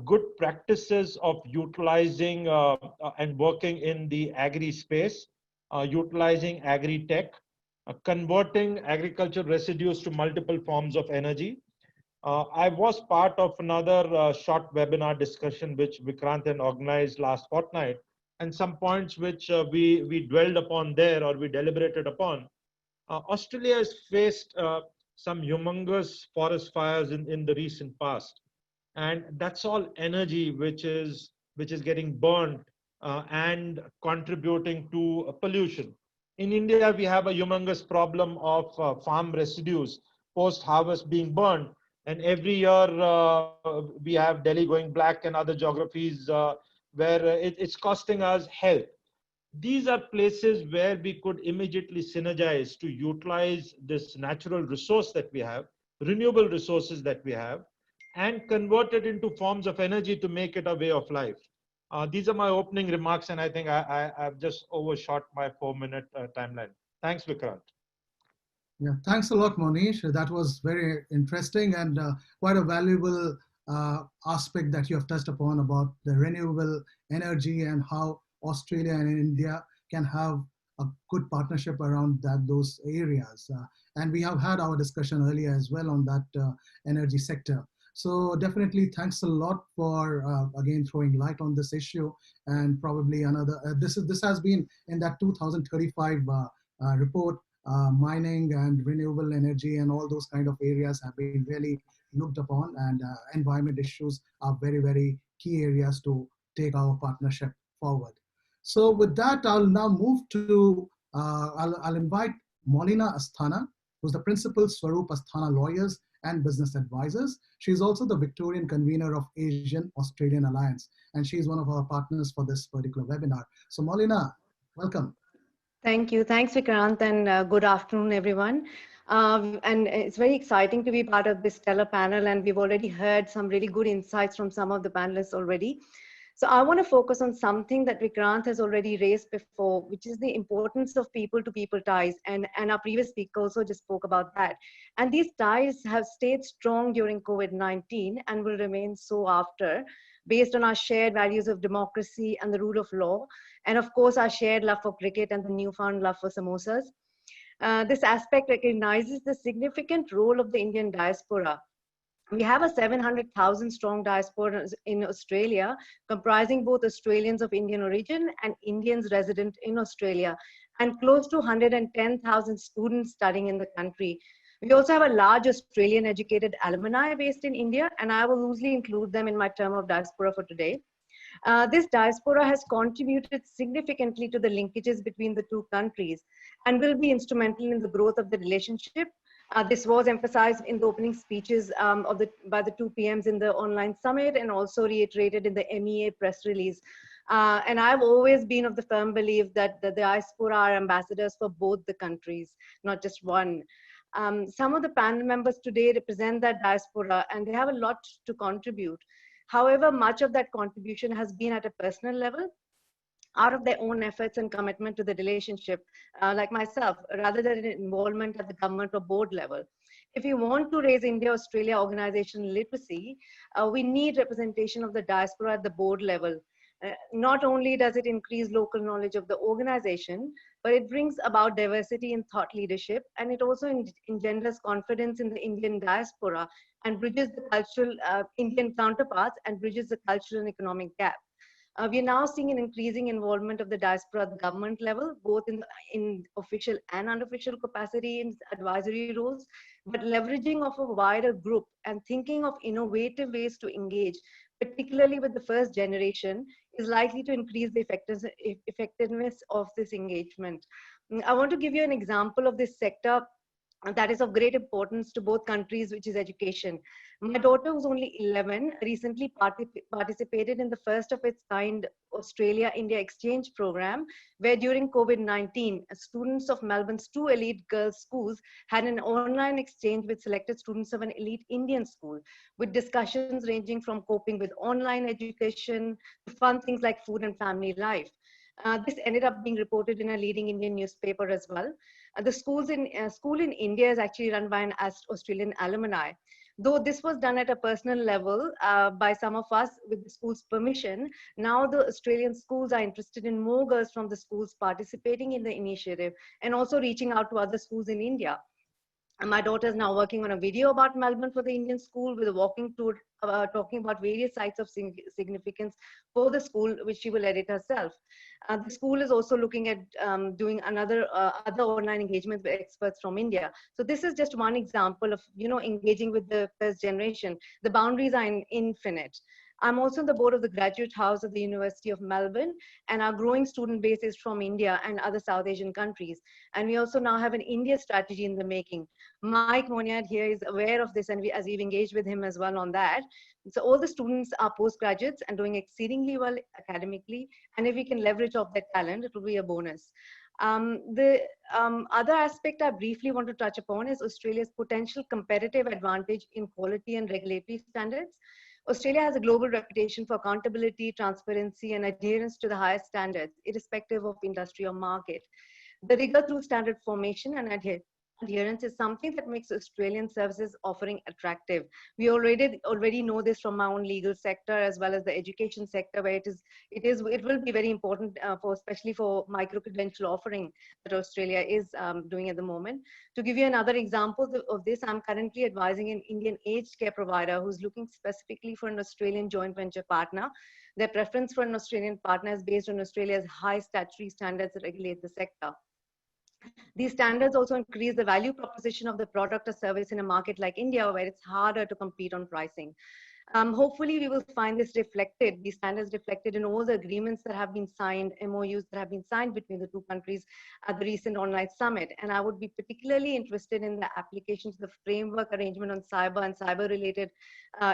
good practices of utilizing and working in the agri space, utilizing agri tech, converting agricultural residues to multiple forms of energy. I was part of another short webinar discussion which Vikrant had organized last fortnight, and some points which we dwelled upon there or we deliberated upon. Australia has faced some humongous forest fires in the recent past, and that's all energy which is getting burned and contributing to pollution. In India, we have a humongous problem of farm residues post-harvest being burned, and every year we have Delhi going black and other geographies where it's costing us health. These are places where we could immediately synergize to utilize this natural resource that we have, renewable resources that we have, and convert it into forms of energy to make it a way of life. These are my opening remarks, and I think I've just overshot my 4-minute timeline. Thanks, Vikrant. Yeah, thanks a lot, Monish. That was very interesting and quite a valuable aspect that you have touched upon about the renewable energy and how Australia and India can have a good partnership around those areas. And we have had our discussion earlier as well on that energy sector. So definitely thanks a lot for again throwing light on this issue, and probably another, this has been in that 2035 report. Mining and renewable energy and all those kind of areas have been really looked upon, and environment issues are very, very key areas to take our partnership forward. So with that, I'll now move to, I'll invite Molina Asthana, who's the principal Swarup Asthana Lawyers and Business Advisors. She's also the Victorian convener of Asian Australian Alliance, and she's one of our partners for this particular webinar. So Molina, welcome. Thank you. Thanks, Vikrant, and good afternoon, everyone. And it's very exciting to be part of this stellar panel, and we've already heard some really good insights from some of the panelists already. So I want to focus on something that Vikrant has already raised before, which is the importance of people-to-people ties, and our previous speaker also just spoke about that. And these ties have stayed strong during COVID-19 and will remain so after, based on our shared values of democracy and the rule of law, and of course our shared love for cricket and the newfound love for samosas. This aspect recognizes the significant role of the Indian diaspora. We have a 700,000 strong diaspora in Australia, comprising both Australians of Indian origin and Indians resident in Australia, and close to 110,000 students studying in the country. We also have a large Australian educated alumni based in India, and I will loosely include them in my term of diaspora for today. This diaspora has contributed significantly to the linkages between the two countries and will be instrumental in the growth of the relationship. This was emphasized in the opening speeches by the two PMs in the online summit, and also reiterated in the MEA press release. And I've always been of the firm belief that the diaspora are ambassadors for both the countries, not just one. Some of the panel members today represent that diaspora, and they have a lot to contribute. However, much of that contribution has been at a personal level, out of their own efforts and commitment to the relationship, like myself, rather than involvement at the government or board level. If we want to raise India-Australia organizational literacy, we need representation of the diaspora at the board level. Not only does it increase local knowledge of the organization, but it brings about diversity in thought leadership, and it also engenders confidence in the Indian diaspora and bridges the cultural Indian counterparts and bridges the cultural and economic gap. We are now seeing an increasing involvement of the diaspora at the government level, both in official and unofficial capacity in advisory roles, but leveraging of a wider group and thinking of innovative ways to engage, particularly with the first generation, is likely to increase the effectiveness of this engagement. I want to give you an example of this sector And that is of great importance to both countries, which is education. My daughter, who's only 11, recently participated in the first of its kind Australia-India exchange program, where during COVID-19, students of Melbourne's 2 elite girls' schools had an online exchange with selected students of an elite Indian school, with discussions ranging from coping with online education to fun things like food and family life. This ended up being reported in a leading Indian newspaper as well. The school in India is actually run by an Australian alumni. Though this was done at a personal level by some of us with the school's permission, now the Australian schools are interested in more girls from the schools participating in the initiative and also reaching out to other schools in India. And my daughter is now working on a video about Melbourne for the Indian school with a walking tour talking about various sites of significance for the school, which she will edit herself. The school is also looking at doing other online engagements with experts from India. So this is just one example of engaging with the first generation. The boundaries are infinite. I'm also on the board of the Graduate House of the University of Melbourne, and our growing student base is from India and other South Asian countries. And we also now have an India strategy in the making. Mike Moignard here is aware of this, and as we've engaged with him as well on that. So all the students are postgraduates and doing exceedingly well academically, and if we can leverage off their talent, it will be a bonus. The other aspect I briefly want to touch upon is Australia's potential competitive advantage in quality and regulatory standards. Australia has a global reputation for accountability, transparency, and adherence to the highest standards, irrespective of industry or market. The rigor through standard formation and adherence is something that makes Australian services offering attractive. We already know this from our own legal sector as well as the education sector, where it will be very important especially for micro-credential offering that Australia is doing at the moment. To give you another example of this, I'm currently advising an Indian aged care provider who's looking specifically for an Australian joint venture partner. Their preference for an Australian partner is based on Australia's high statutory standards that regulate the sector. These standards also increase the value proposition of the product or service in a market like India, where it's harder to compete on pricing. Hopefully, we will find these standards reflected in all the agreements that have been signed, MOUs that have been signed between the two countries at the recent online summit. And I would be particularly interested in the applications of the framework arrangement on cyber and cyber-related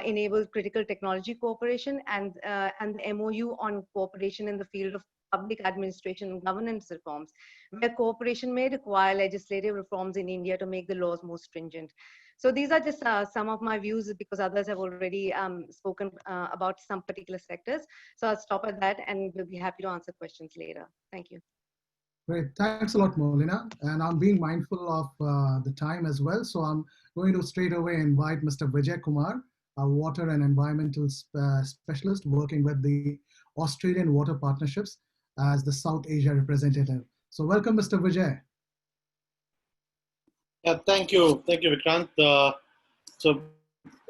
enabled critical technology cooperation and the MOU on cooperation in the field of public administration and governance reforms, where cooperation may require legislative reforms in India to make the laws more stringent. So these are just some of my views, because others have already spoken about some particular sectors. So I'll stop at that and we'll be happy to answer questions later. Thank you. Great, thanks a lot, Molina. And I'm being mindful of the time as well. So I'm going to straight away invite Mr. Vijay Kumar, a water and environmental specialist working with the Australian Water Partnerships as the South Asia representative. So welcome, Mr. Vijay. Thank you, Vikrant. So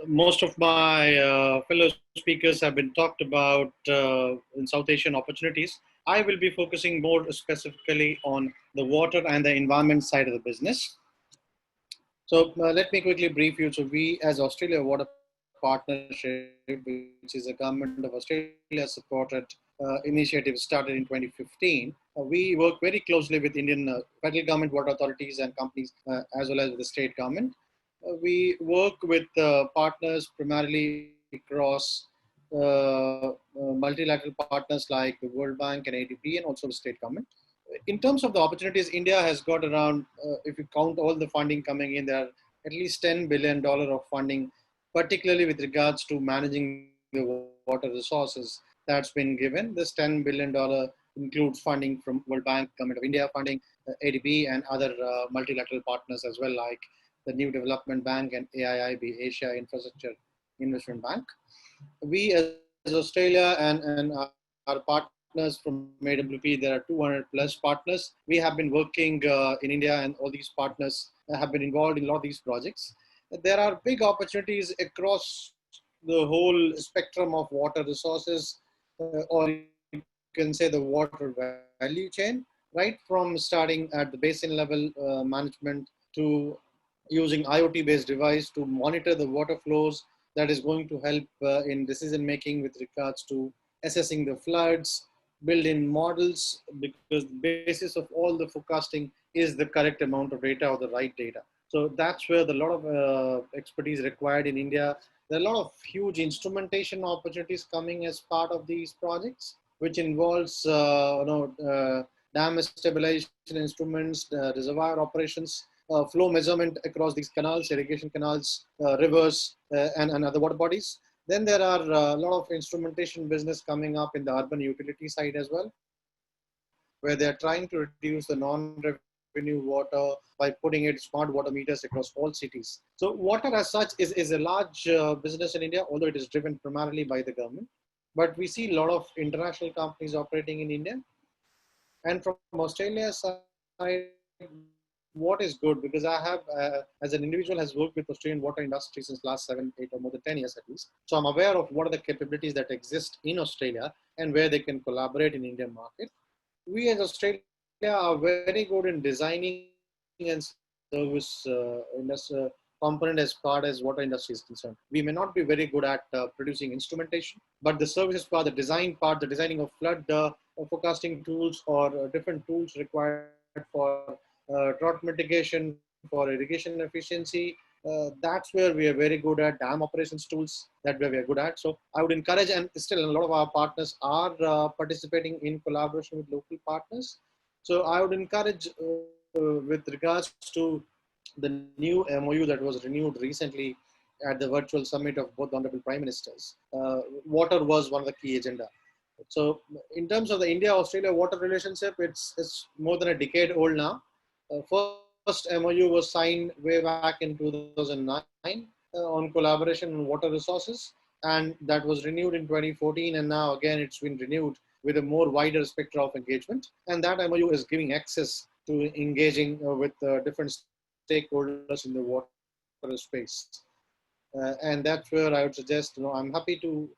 most of my fellow speakers have been talked about in South Asian opportunities. I will be focusing more specifically on the water and the environment side of the business. So let me quickly brief you. So we, as Australia Water Partnership, which is a government of Australia supported initiative started in 2015. We work very closely with Indian federal government water authorities and companies as well as with the state government. We work with partners primarily across multilateral partners like the World Bank and ADB and also the state government. In terms of the opportunities, India has got around, if you count all the funding coming in, there are at least $10 billion of funding, particularly with regards to managing the water resources that's been given. This $10 billion includes funding from World Bank, Government of India funding, ADB and other multilateral partners as well, like the New Development Bank and AIIB, Asia Infrastructure Investment Bank. We as Australia and our partners from AWP, there are 200 plus partners. We have been working in India, and all these partners have been involved in a lot of these projects. There are big opportunities across the whole spectrum of water resources, or you can say the water value chain, right from starting at the basin level management to using IoT-based device to monitor the water flows. That is going to help in decision making with regards to assessing the floods, build in models, because the basis of all the forecasting is the correct amount of data or the right data. So that's where the lot of expertise required in India. There are a lot of huge instrumentation opportunities coming as part of these projects, which involves dam stabilization instruments, reservoir operations, flow measurement across these canals, irrigation canals, rivers, and other water bodies. Then there are a lot of instrumentation business coming up in the urban utility side as well, where they're trying to reduce the non-revenue water by putting it smart water meters across all cities. So water as such is a large business in India, although it is driven primarily by the government. But we see a lot of international companies operating in India. And from Australia's side, what is good, because I have, as an individual, has worked with Australian water industry since last 7, 8 or more than 10 years at least. So I'm aware of what are the capabilities that exist in Australia and where they can collaborate in Indian market. We as Australia are very good in designing and service component as far as water industry is concerned. We may not be very good at producing instrumentation, but the services part, the design part, the designing of flood forecasting tools or different tools required for drought mitigation, for irrigation efficiency, that's where we are very good at. Dam operations tools, that where we are good at. So I would encourage, and still a lot of our partners are participating in collaboration with local partners. So I would encourage with regards to the new MOU that was renewed recently at the virtual summit of both honorable prime ministers, water was one of the key agenda. So in terms of the India-Australia water relationship, it's more than a decade old now. First MOU was signed way back in 2009 on collaboration on water resources, and that was renewed in 2014, and now again it's been renewed with a more wider spectrum of engagement, and that MOU is giving access to engaging with different stakeholders in the water space. And that's where I would suggest, I'm happy to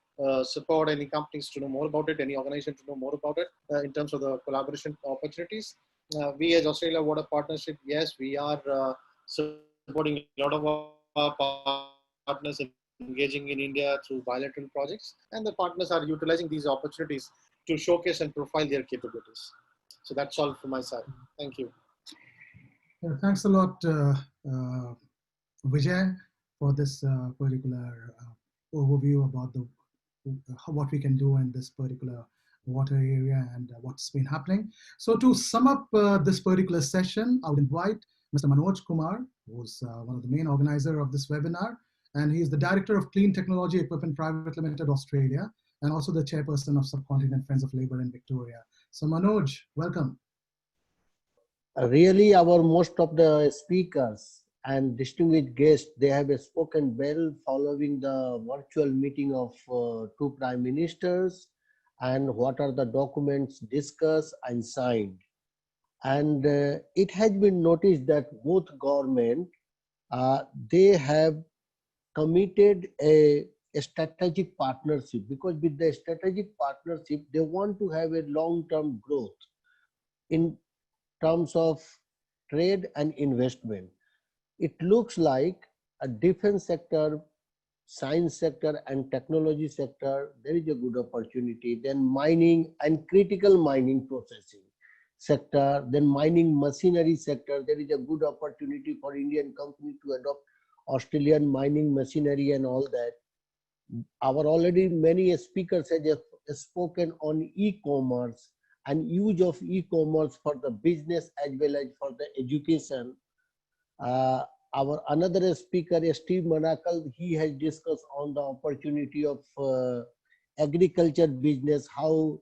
support any companies to know more about it, any organization to know more about it in terms of the collaboration opportunities. We as Australia Water Partnership, yes, we are supporting a lot of our partners engaging in India through bilateral projects, and the partners are utilizing these opportunities to showcase and profile their capabilities. So that's all from my side. Thank you. Yeah, thanks a lot, Vijay, for this particular overview about what we can do in this particular water area and what's been happening. So to sum up this particular session, I would invite Mr. Manoj Kumar, who's one of the main organizers of this webinar, and he's the Director of Clean Technology Equipment Private Limited, Australia, and also the Chairperson of Subcontinent Friends of Labour in Victoria. So Manoj, welcome. Really, most of the speakers and distinguished guests, they have spoken well following the virtual meeting of two prime ministers and what are the documents discussed and signed. And it has been noticed that both government, they have committed a strategic partnership, because with the strategic partnership, they want to have a long-term growth in terms of trade and investment. It looks like a defense sector, science sector and technology sector, there is a good opportunity. Then mining and critical mining processing sector, then mining machinery sector, there is a good opportunity for Indian companies to adopt Australian mining machinery and all that. Our already many speakers have spoken on e-commerce and use of e-commerce for the business as well as for the education. Our another speaker, Steve Manallack, he has discussed on the opportunity of agriculture business, how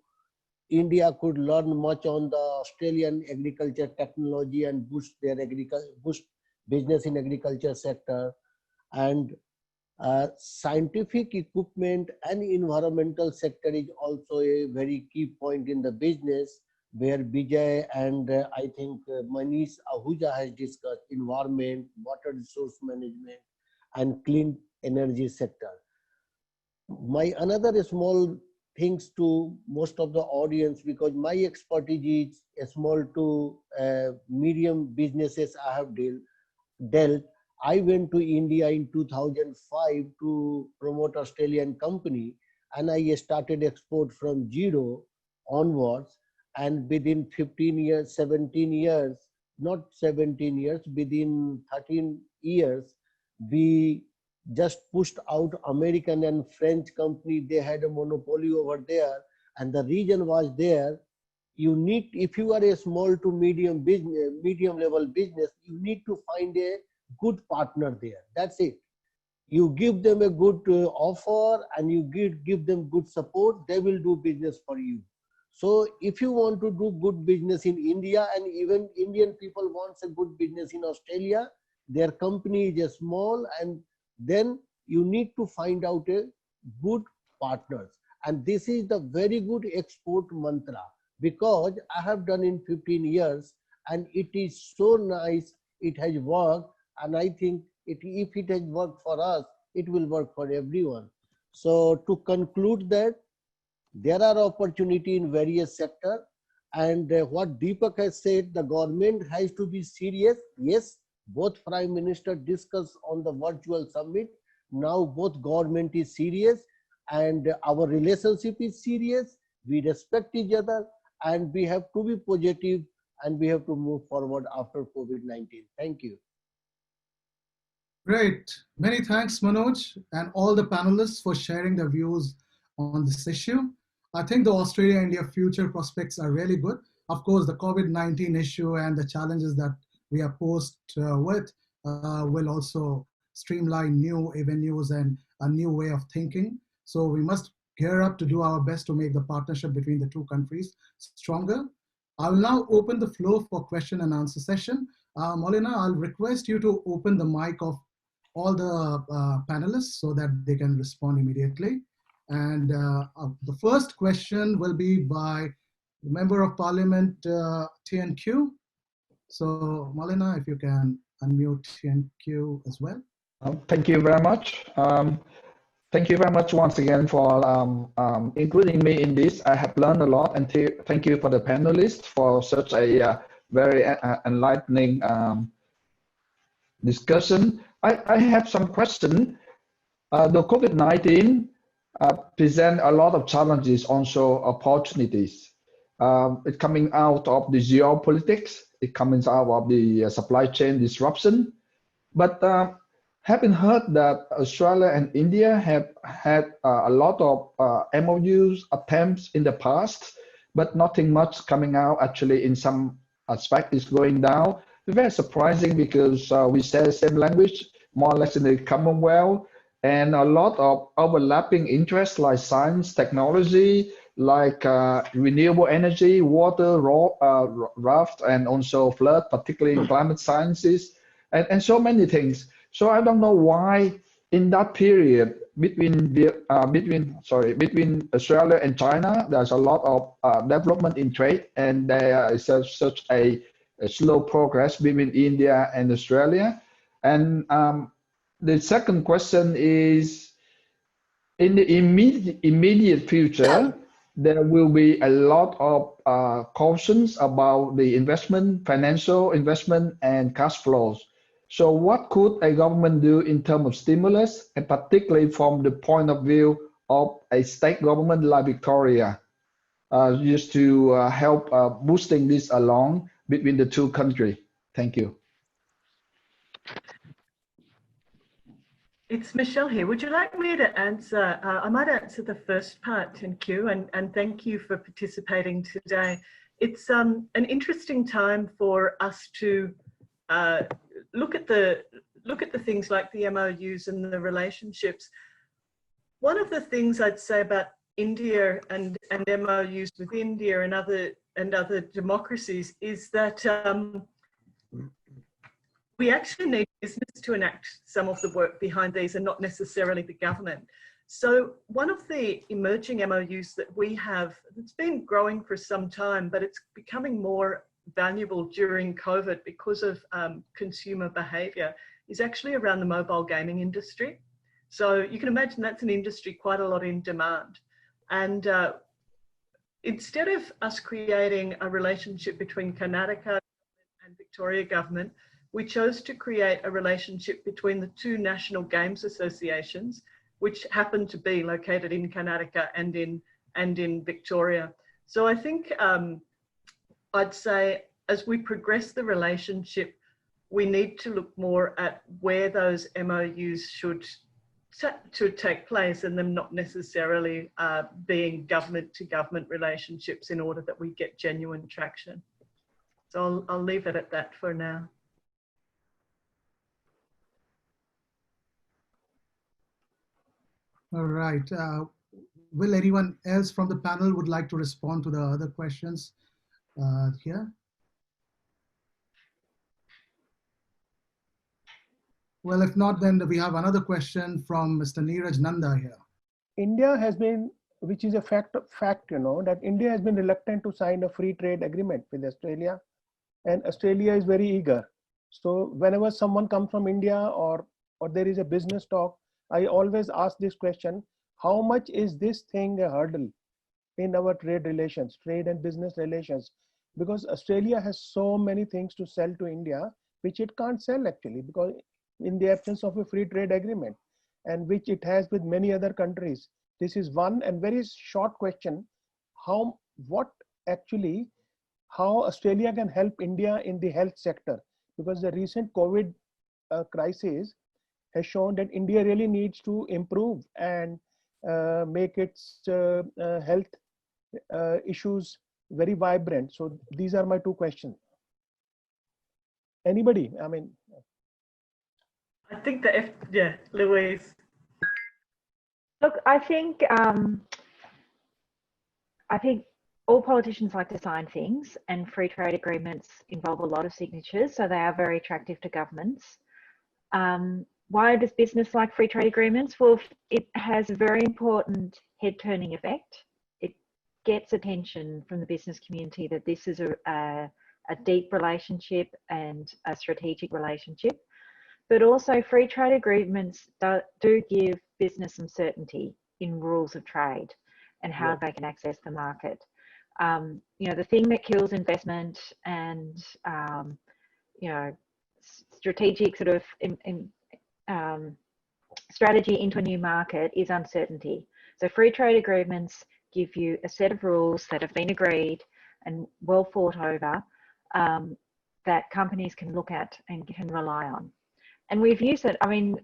India could learn much on the Australian agriculture technology and boost their boost business in agriculture sector. And scientific equipment and environmental sector is also a very key point in the business, where Vijay and I think Monish Ahuja has discussed environment, water resource management, and clean energy sector. My another small things to most of the audience, because my expertise is small to medium businesses I have dealt. I went to India in 2005 to promote Australian company, and I started export from zero onwards. And within 15 years, 17 years, not 17 years, within 13 years, we just pushed out American and French company. They had a monopoly over there, and the reason was there. You need, if you are a small to medium business, medium level business, you need to find a good partner there. That's it. You give them a good offer and you give them good support, they will do business for you. So if you want to do good business in India, and even Indian people wants a good business in Australia, their company is small, and then you need to find out a good partners. And this is the very good export mantra, because I have done in 15 years and it is so nice, it has worked, and I think if it has worked for us, it will work for everyone. So to conclude that, there are opportunities in various sectors, and what Deepak has said, the government has to be serious. Yes, both Prime Minister discussed on the virtual summit. Now both government is serious and our relationship is serious. We respect each other and we have to be positive and we have to move forward after COVID-19. Thank you. Great. Many thanks, Manoj, and all the panelists for sharing their views on this issue. I think the Australia-India future prospects are really good. Of course, the COVID-19 issue and the challenges that we are posed with will also streamline new avenues and a new way of thinking. So we must gear up to do our best to make the partnership between the two countries stronger. I will now open the floor for question and answer session. Molina, I'll request you to open the mic of all the panelists so that they can respond immediately. And the first question will be by the Member of Parliament, TNQ. So Molina, if you can unmute TNQ as well. Thank you very much. Thank you very much once again for including me in this. I have learned a lot, and thank you for the panelists for such a very enlightening discussion. I have some question. The COVID-19 present a lot of challenges, also opportunities. It's coming out of the geopolitics. It comes out of the supply chain disruption. But having heard that Australia and India have had a lot of MOUs attempts in the past, but nothing much coming out. Actually, in some aspect, is going down. It's very surprising because we share the same language, more or less in the Commonwealth, and a lot of overlapping interests like science, technology, like renewable energy, water, raft, and also flood, particularly in climate sciences, and so many things. So I don't know why in that period between Australia and China, there's a lot of development in trade, and there is such a slow progress between India and Australia. And the second question is, in the immediate future, there will be a lot of cautions about the investment, financial investment, and cash flows. So what could a government do in terms of stimulus, and particularly from the point of view of a state government like Victoria, just to help boosting this along between the two countries? Thank you. It's Michelle here. Would you like me to answer? I might answer the first part, thank you, and thank you for participating today. It's an interesting time for us to look at the things like the MOUs and the relationships. One of the things I'd say about India and MOUs with India and other democracies is that we actually need business to enact some of the work behind these, and not necessarily the government. So one of the emerging MOUs that we have, it's been growing for some time, but it's becoming more valuable during COVID because of consumer behavior, is actually around the mobile gaming industry. So you can imagine that's an industry quite a lot in demand. And instead of us creating a relationship between Karnataka and Victoria government, we chose to create a relationship between the two national games associations, which happen to be located in Karnataka and in Victoria. So I think I'd say as we progress the relationship, we need to look more at where those MOUs should take place, and them not necessarily being government to government relationships, in order that we get genuine traction. So I'll leave it at that for now. All right. Will anyone else from the panel would like to respond to the other questions here? Well, if not, then we have another question from Mr. Neeraj Nanda here. India has been, which is a fact, that India has been reluctant to sign a free trade agreement with Australia, and Australia is very eager. So whenever someone comes from India or there is a business talk, I always ask this question: how much is this thing a hurdle in our trade relations, trade and business relations? Because Australia has so many things to sell to India, which it can't sell actually, because in the absence of a free trade agreement, and which it has with many other countries. This is one and very short question: how Australia can help India in the health sector, because the recent COVID crisis has shown that India really needs to improve and make its health issues very vibrant. So these are my two questions. Anybody? I mean, I think that yeah, Louise. Look, I think all politicians like to sign things, and free trade agreements involve a lot of signatures, so they are very attractive to governments. Why does business like free trade agreements? Well, it has a very important head-turning effect. It gets attention from the business community that this is a deep relationship and a strategic relationship. But also, free trade agreements do give business some certainty in rules of trade and how they can access the market. The thing that kills investment and strategic sort of strategy into a new market is uncertainty. So free trade agreements give you a set of rules that have been agreed and well thought over, that companies can look at and can rely on. And we've used it. I mean,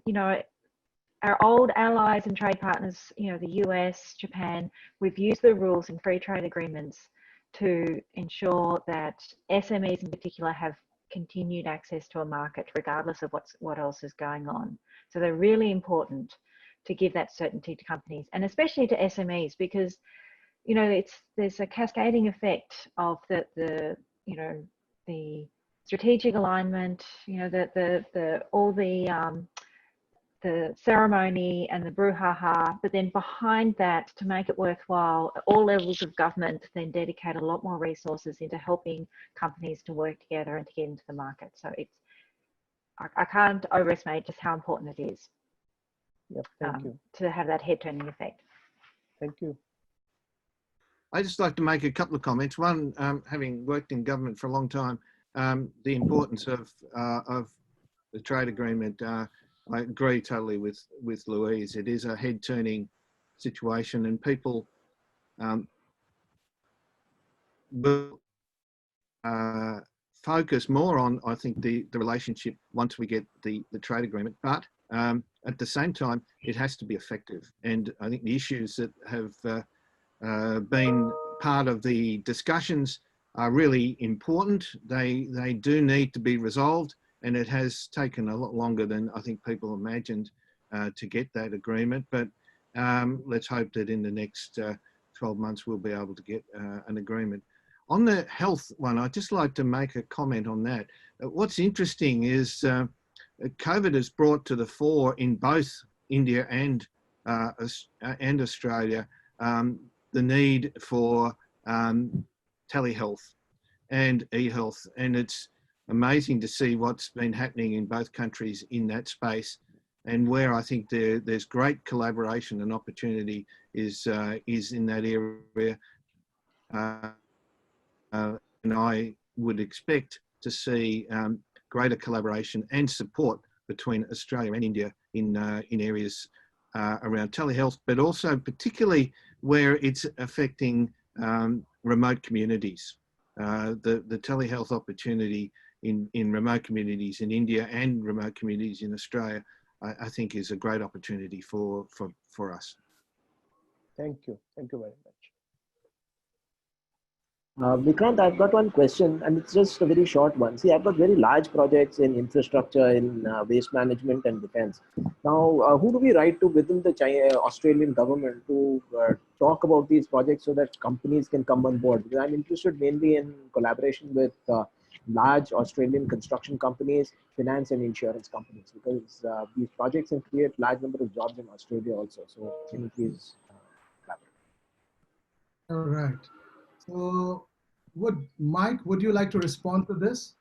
our old allies and trade partners, the US, Japan, we've used the rules in free trade agreements to ensure that SMEs in particular have continued access to a market regardless of what else is going on. So they're really important to give that certainty to companies, and especially to SMEs, because there's a cascading effect of the strategic alignment, the ceremony and the brouhaha, but then behind that, to make it worthwhile, all levels of government then dedicate a lot more resources into helping companies to work together and to get into the market. So I can't overestimate just how important it is. Yep, thank you. To have that head-turning effect. Thank you. I'd just like to make a couple of comments. One, having worked in government for a long time, the importance of the trade agreement. I agree totally with Louise. It is a head-turning situation, and people will focus more on, I think, the relationship once we get the trade agreement. But at the same time, it has to be effective. And I think the issues that have been part of the discussions are really important. They do need to be resolved. And it has taken a lot longer than I think people imagined to get that agreement. But let's hope that in the next 12 months, we'll be able to get an agreement. On the health one, I'd just like to make a comment on that. What's interesting is COVID has brought to the fore in both India and Australia the need for telehealth and e-health. And it's amazing to see what's been happening in both countries in that space, and where I think there's great collaboration and opportunity is in that area. And I would expect to see greater collaboration and support between Australia and India in areas around telehealth, but also particularly where it's affecting remote communities. the telehealth opportunity in remote communities in India and remote communities in Australia, I think is a great opportunity for us. Thank you very much. Vikrant, I've got one question, and it's just a very short one. See, I've got very large projects in infrastructure, in waste management and defense. Now, who do we write to within the Australian government to talk about these projects so that companies can come on board? Because I'm interested mainly in collaboration with large Australian construction companies, finance and insurance companies, because these projects can create large number of jobs in Australia also. So can you please collaborate? All right. So, Mike, would you like to respond to this?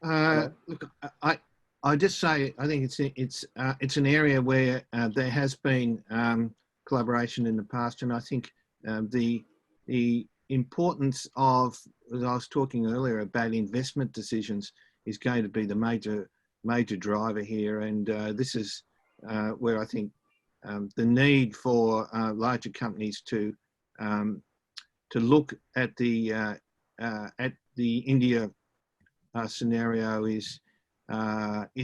Look, I just say I think it's an area where there has been collaboration in the past, and I think the importance of, as I was talking earlier about investment decisions, is going to be the major driver here, and this is where I think the need for larger companies to look at the India scenario is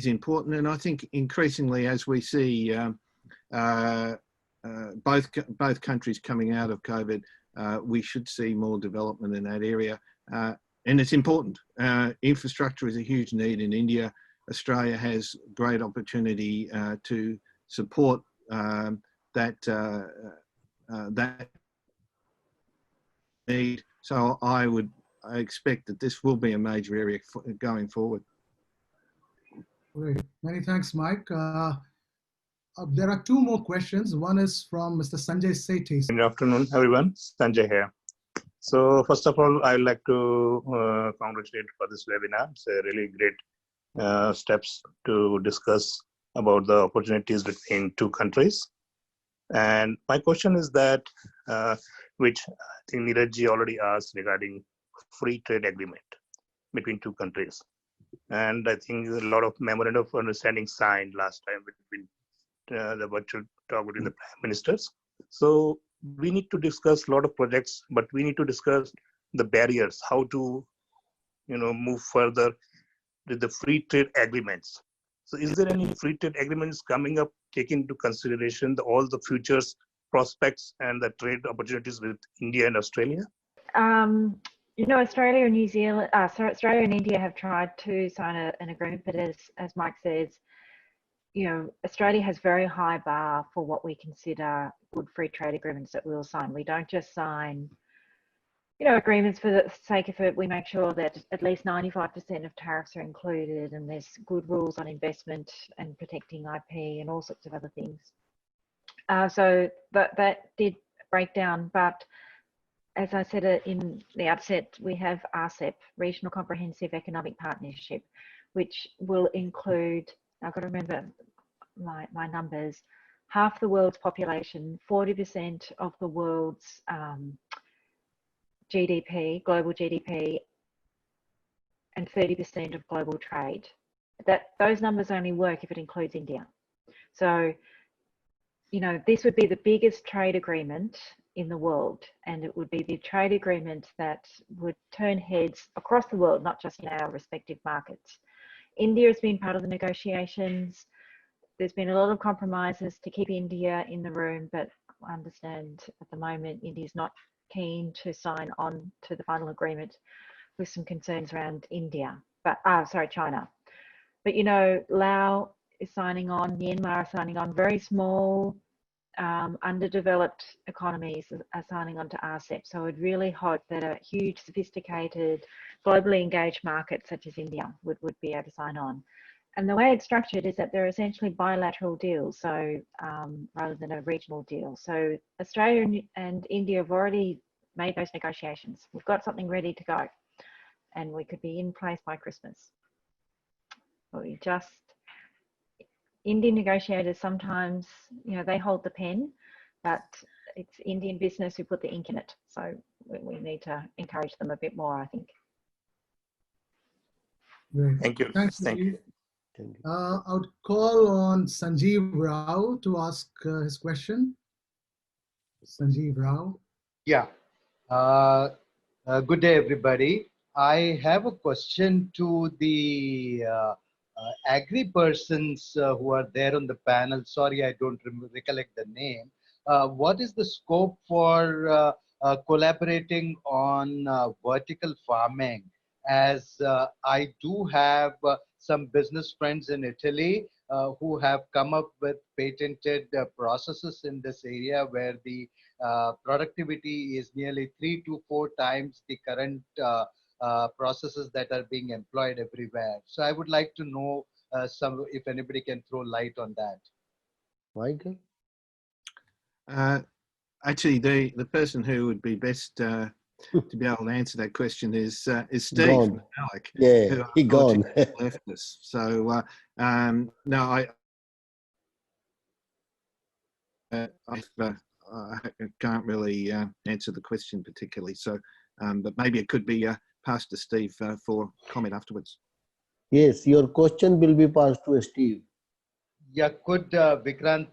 important, and I think increasingly as we see both countries coming out of COVID, we should see more development in that area, and it's important. Infrastructure is a huge need in India. Australia has great opportunity to support that need. So I expect that this will be a major area going forward. Great. Many thanks, Mike. There are two more questions. One is from Mr. Sanjay Sethi. Good afternoon, everyone. Sanjay here. So first of all, I would like to congratulate for this webinar. It's a really great steps to discuss about the opportunities between two countries. And my question is that, which I think Neeraj already asked regarding free trade agreement between two countries. And I think a lot of memorandum of understanding signed last time between the virtual talk between the prime ministers. So we need to discuss a lot of projects, but we need to discuss the barriers, how to, move further with the free trade agreements. So is there any free trade agreements coming up, taking into consideration all the futures prospects and the trade opportunities with India and Australia? Australia and New Zealand, Australia and India have tried to sign an agreement, but as Mike says, Australia has very high bar for what we consider good free trade agreements that we'll sign. We don't just sign, agreements for the sake of it. We make sure that at least 95% of tariffs are included, and there's good rules on investment and protecting IP and all sorts of other things. So that did break down, but as I said in the outset, we have RCEP, Regional Comprehensive Economic Partnership, which will include, I've got to remember my numbers, half the world's population, 40% of the world's GDP, global GDP, and 30% of global trade. Those numbers only work if it includes India. So, this would be the biggest trade agreement in the world, and it would be the trade agreement that would turn heads across the world, not just in our respective markets. India has been part of the negotiations. There's been a lot of compromises to keep India in the room, but I understand at the moment India's not keen to sign on to the final agreement with some concerns around China. But Laos is signing on, Myanmar are signing on, very small, underdeveloped economies are signing on to RCEP. So I'd really hope that a huge, sophisticated, globally engaged market such as India would be able to sign on. And the way it's structured is that they're essentially bilateral deals, so rather than a regional deal. So Australia and India have already made those negotiations. We've got something ready to go, and we could be in place by Christmas. Indian negotiators sometimes, they hold the pen, but it's Indian business who put the ink in it. So we need to encourage them a bit more, I think. Great. Thank you. Thanks, Thank you. I would call on Sanjeev Rao to ask his question. Sanjeev Rao. Yeah. Good day, everybody. I have a question to the agri persons who are there on the panel. Sorry, I don't recollect the name. What is the scope for collaborating on vertical farming? As I do have some business friends in Italy who have come up with patented processes in this area where the productivity is nearly 3 to 4 times the current processes that are being employed everywhere. So I would like to know if anybody can throw light on that. Michael? Actually, the person who would be best to be able to answer that question is Steve Gone. Manallack, Yeah, who he gone. left us. So no, I can't really answer the question particularly. So, but maybe it could be passed to Steve for comment afterwards. Yes, your question will be passed to Steve. Yeah, could Vikrant,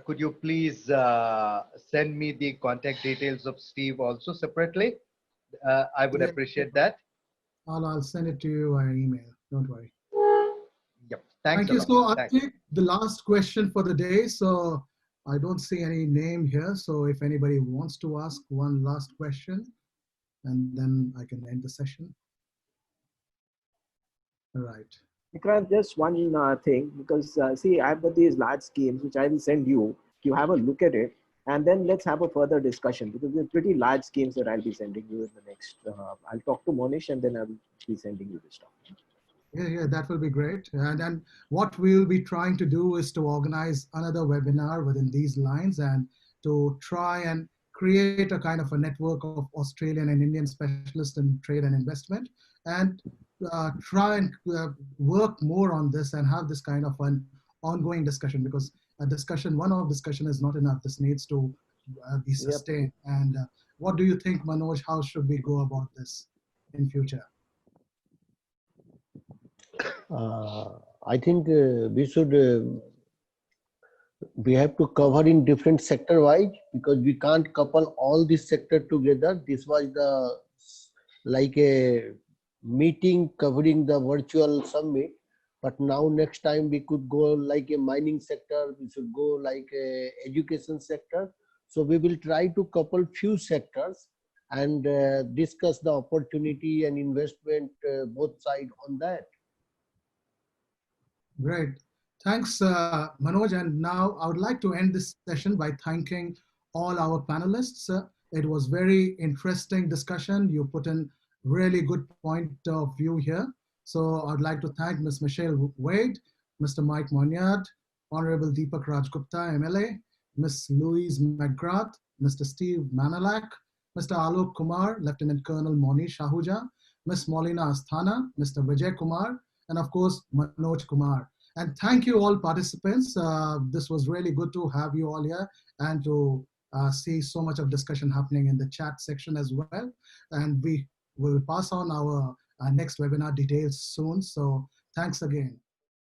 could you please send me the contact details of Steve also separately? I would appreciate that. I'll send it to you via email. Don't worry. Yep. Thanks Thank you. a lot. So I'll Thanks. take the last question for the day. So I don't see any name here. So if anybody wants to ask one last question, and then I can end the session. All right. Vikrant, just one thing, because see, I've got these large schemes which I will send you. You have a look at it, and then let's have a further discussion, because they're pretty large schemes that I'll be sending you in the next. I'll talk to Monish, and then I'll be sending you this stuff. Yeah, that will be great. And what we'll be trying to do is to organize another webinar within these lines and to try and create a kind of a network of Australian and Indian specialists in trade and investment, and try and work more on this and have this kind of an ongoing discussion, because one-off discussion is not enough. This needs to be sustained. Yep. And what do you think, Manoj? How should we go about this in future? I think we have to cover in different sector wise, because we can't couple all this sector together. This was like a meeting covering the virtual summit, but now next time we could go like a mining sector, we should go like a education sector. So we will try to couple few sectors and discuss the opportunity and investment both sides on that. Great. Thanks, Manoj. And now I would like to end this session by thanking all our panelists. It was very interesting discussion. You put in really good point of view here. So I'd like to thank Ms. Michelle Wade, Mr. Mike Moignard, Honorable Deepak Gupta, MLA, Ms. Louise McGrath, Mr. Steve Manallack, Mr. Aloke Kumar, Lieutenant Colonel Monish Ahuja, Ms. Molina Asthana, Mr. Vijay Kumar, and of course, Manoj Kumar. And thank you all participants. This was really good to have you all here and to see so much of discussion happening in the chat section as well. And we will pass on our next webinar details soon. So thanks again.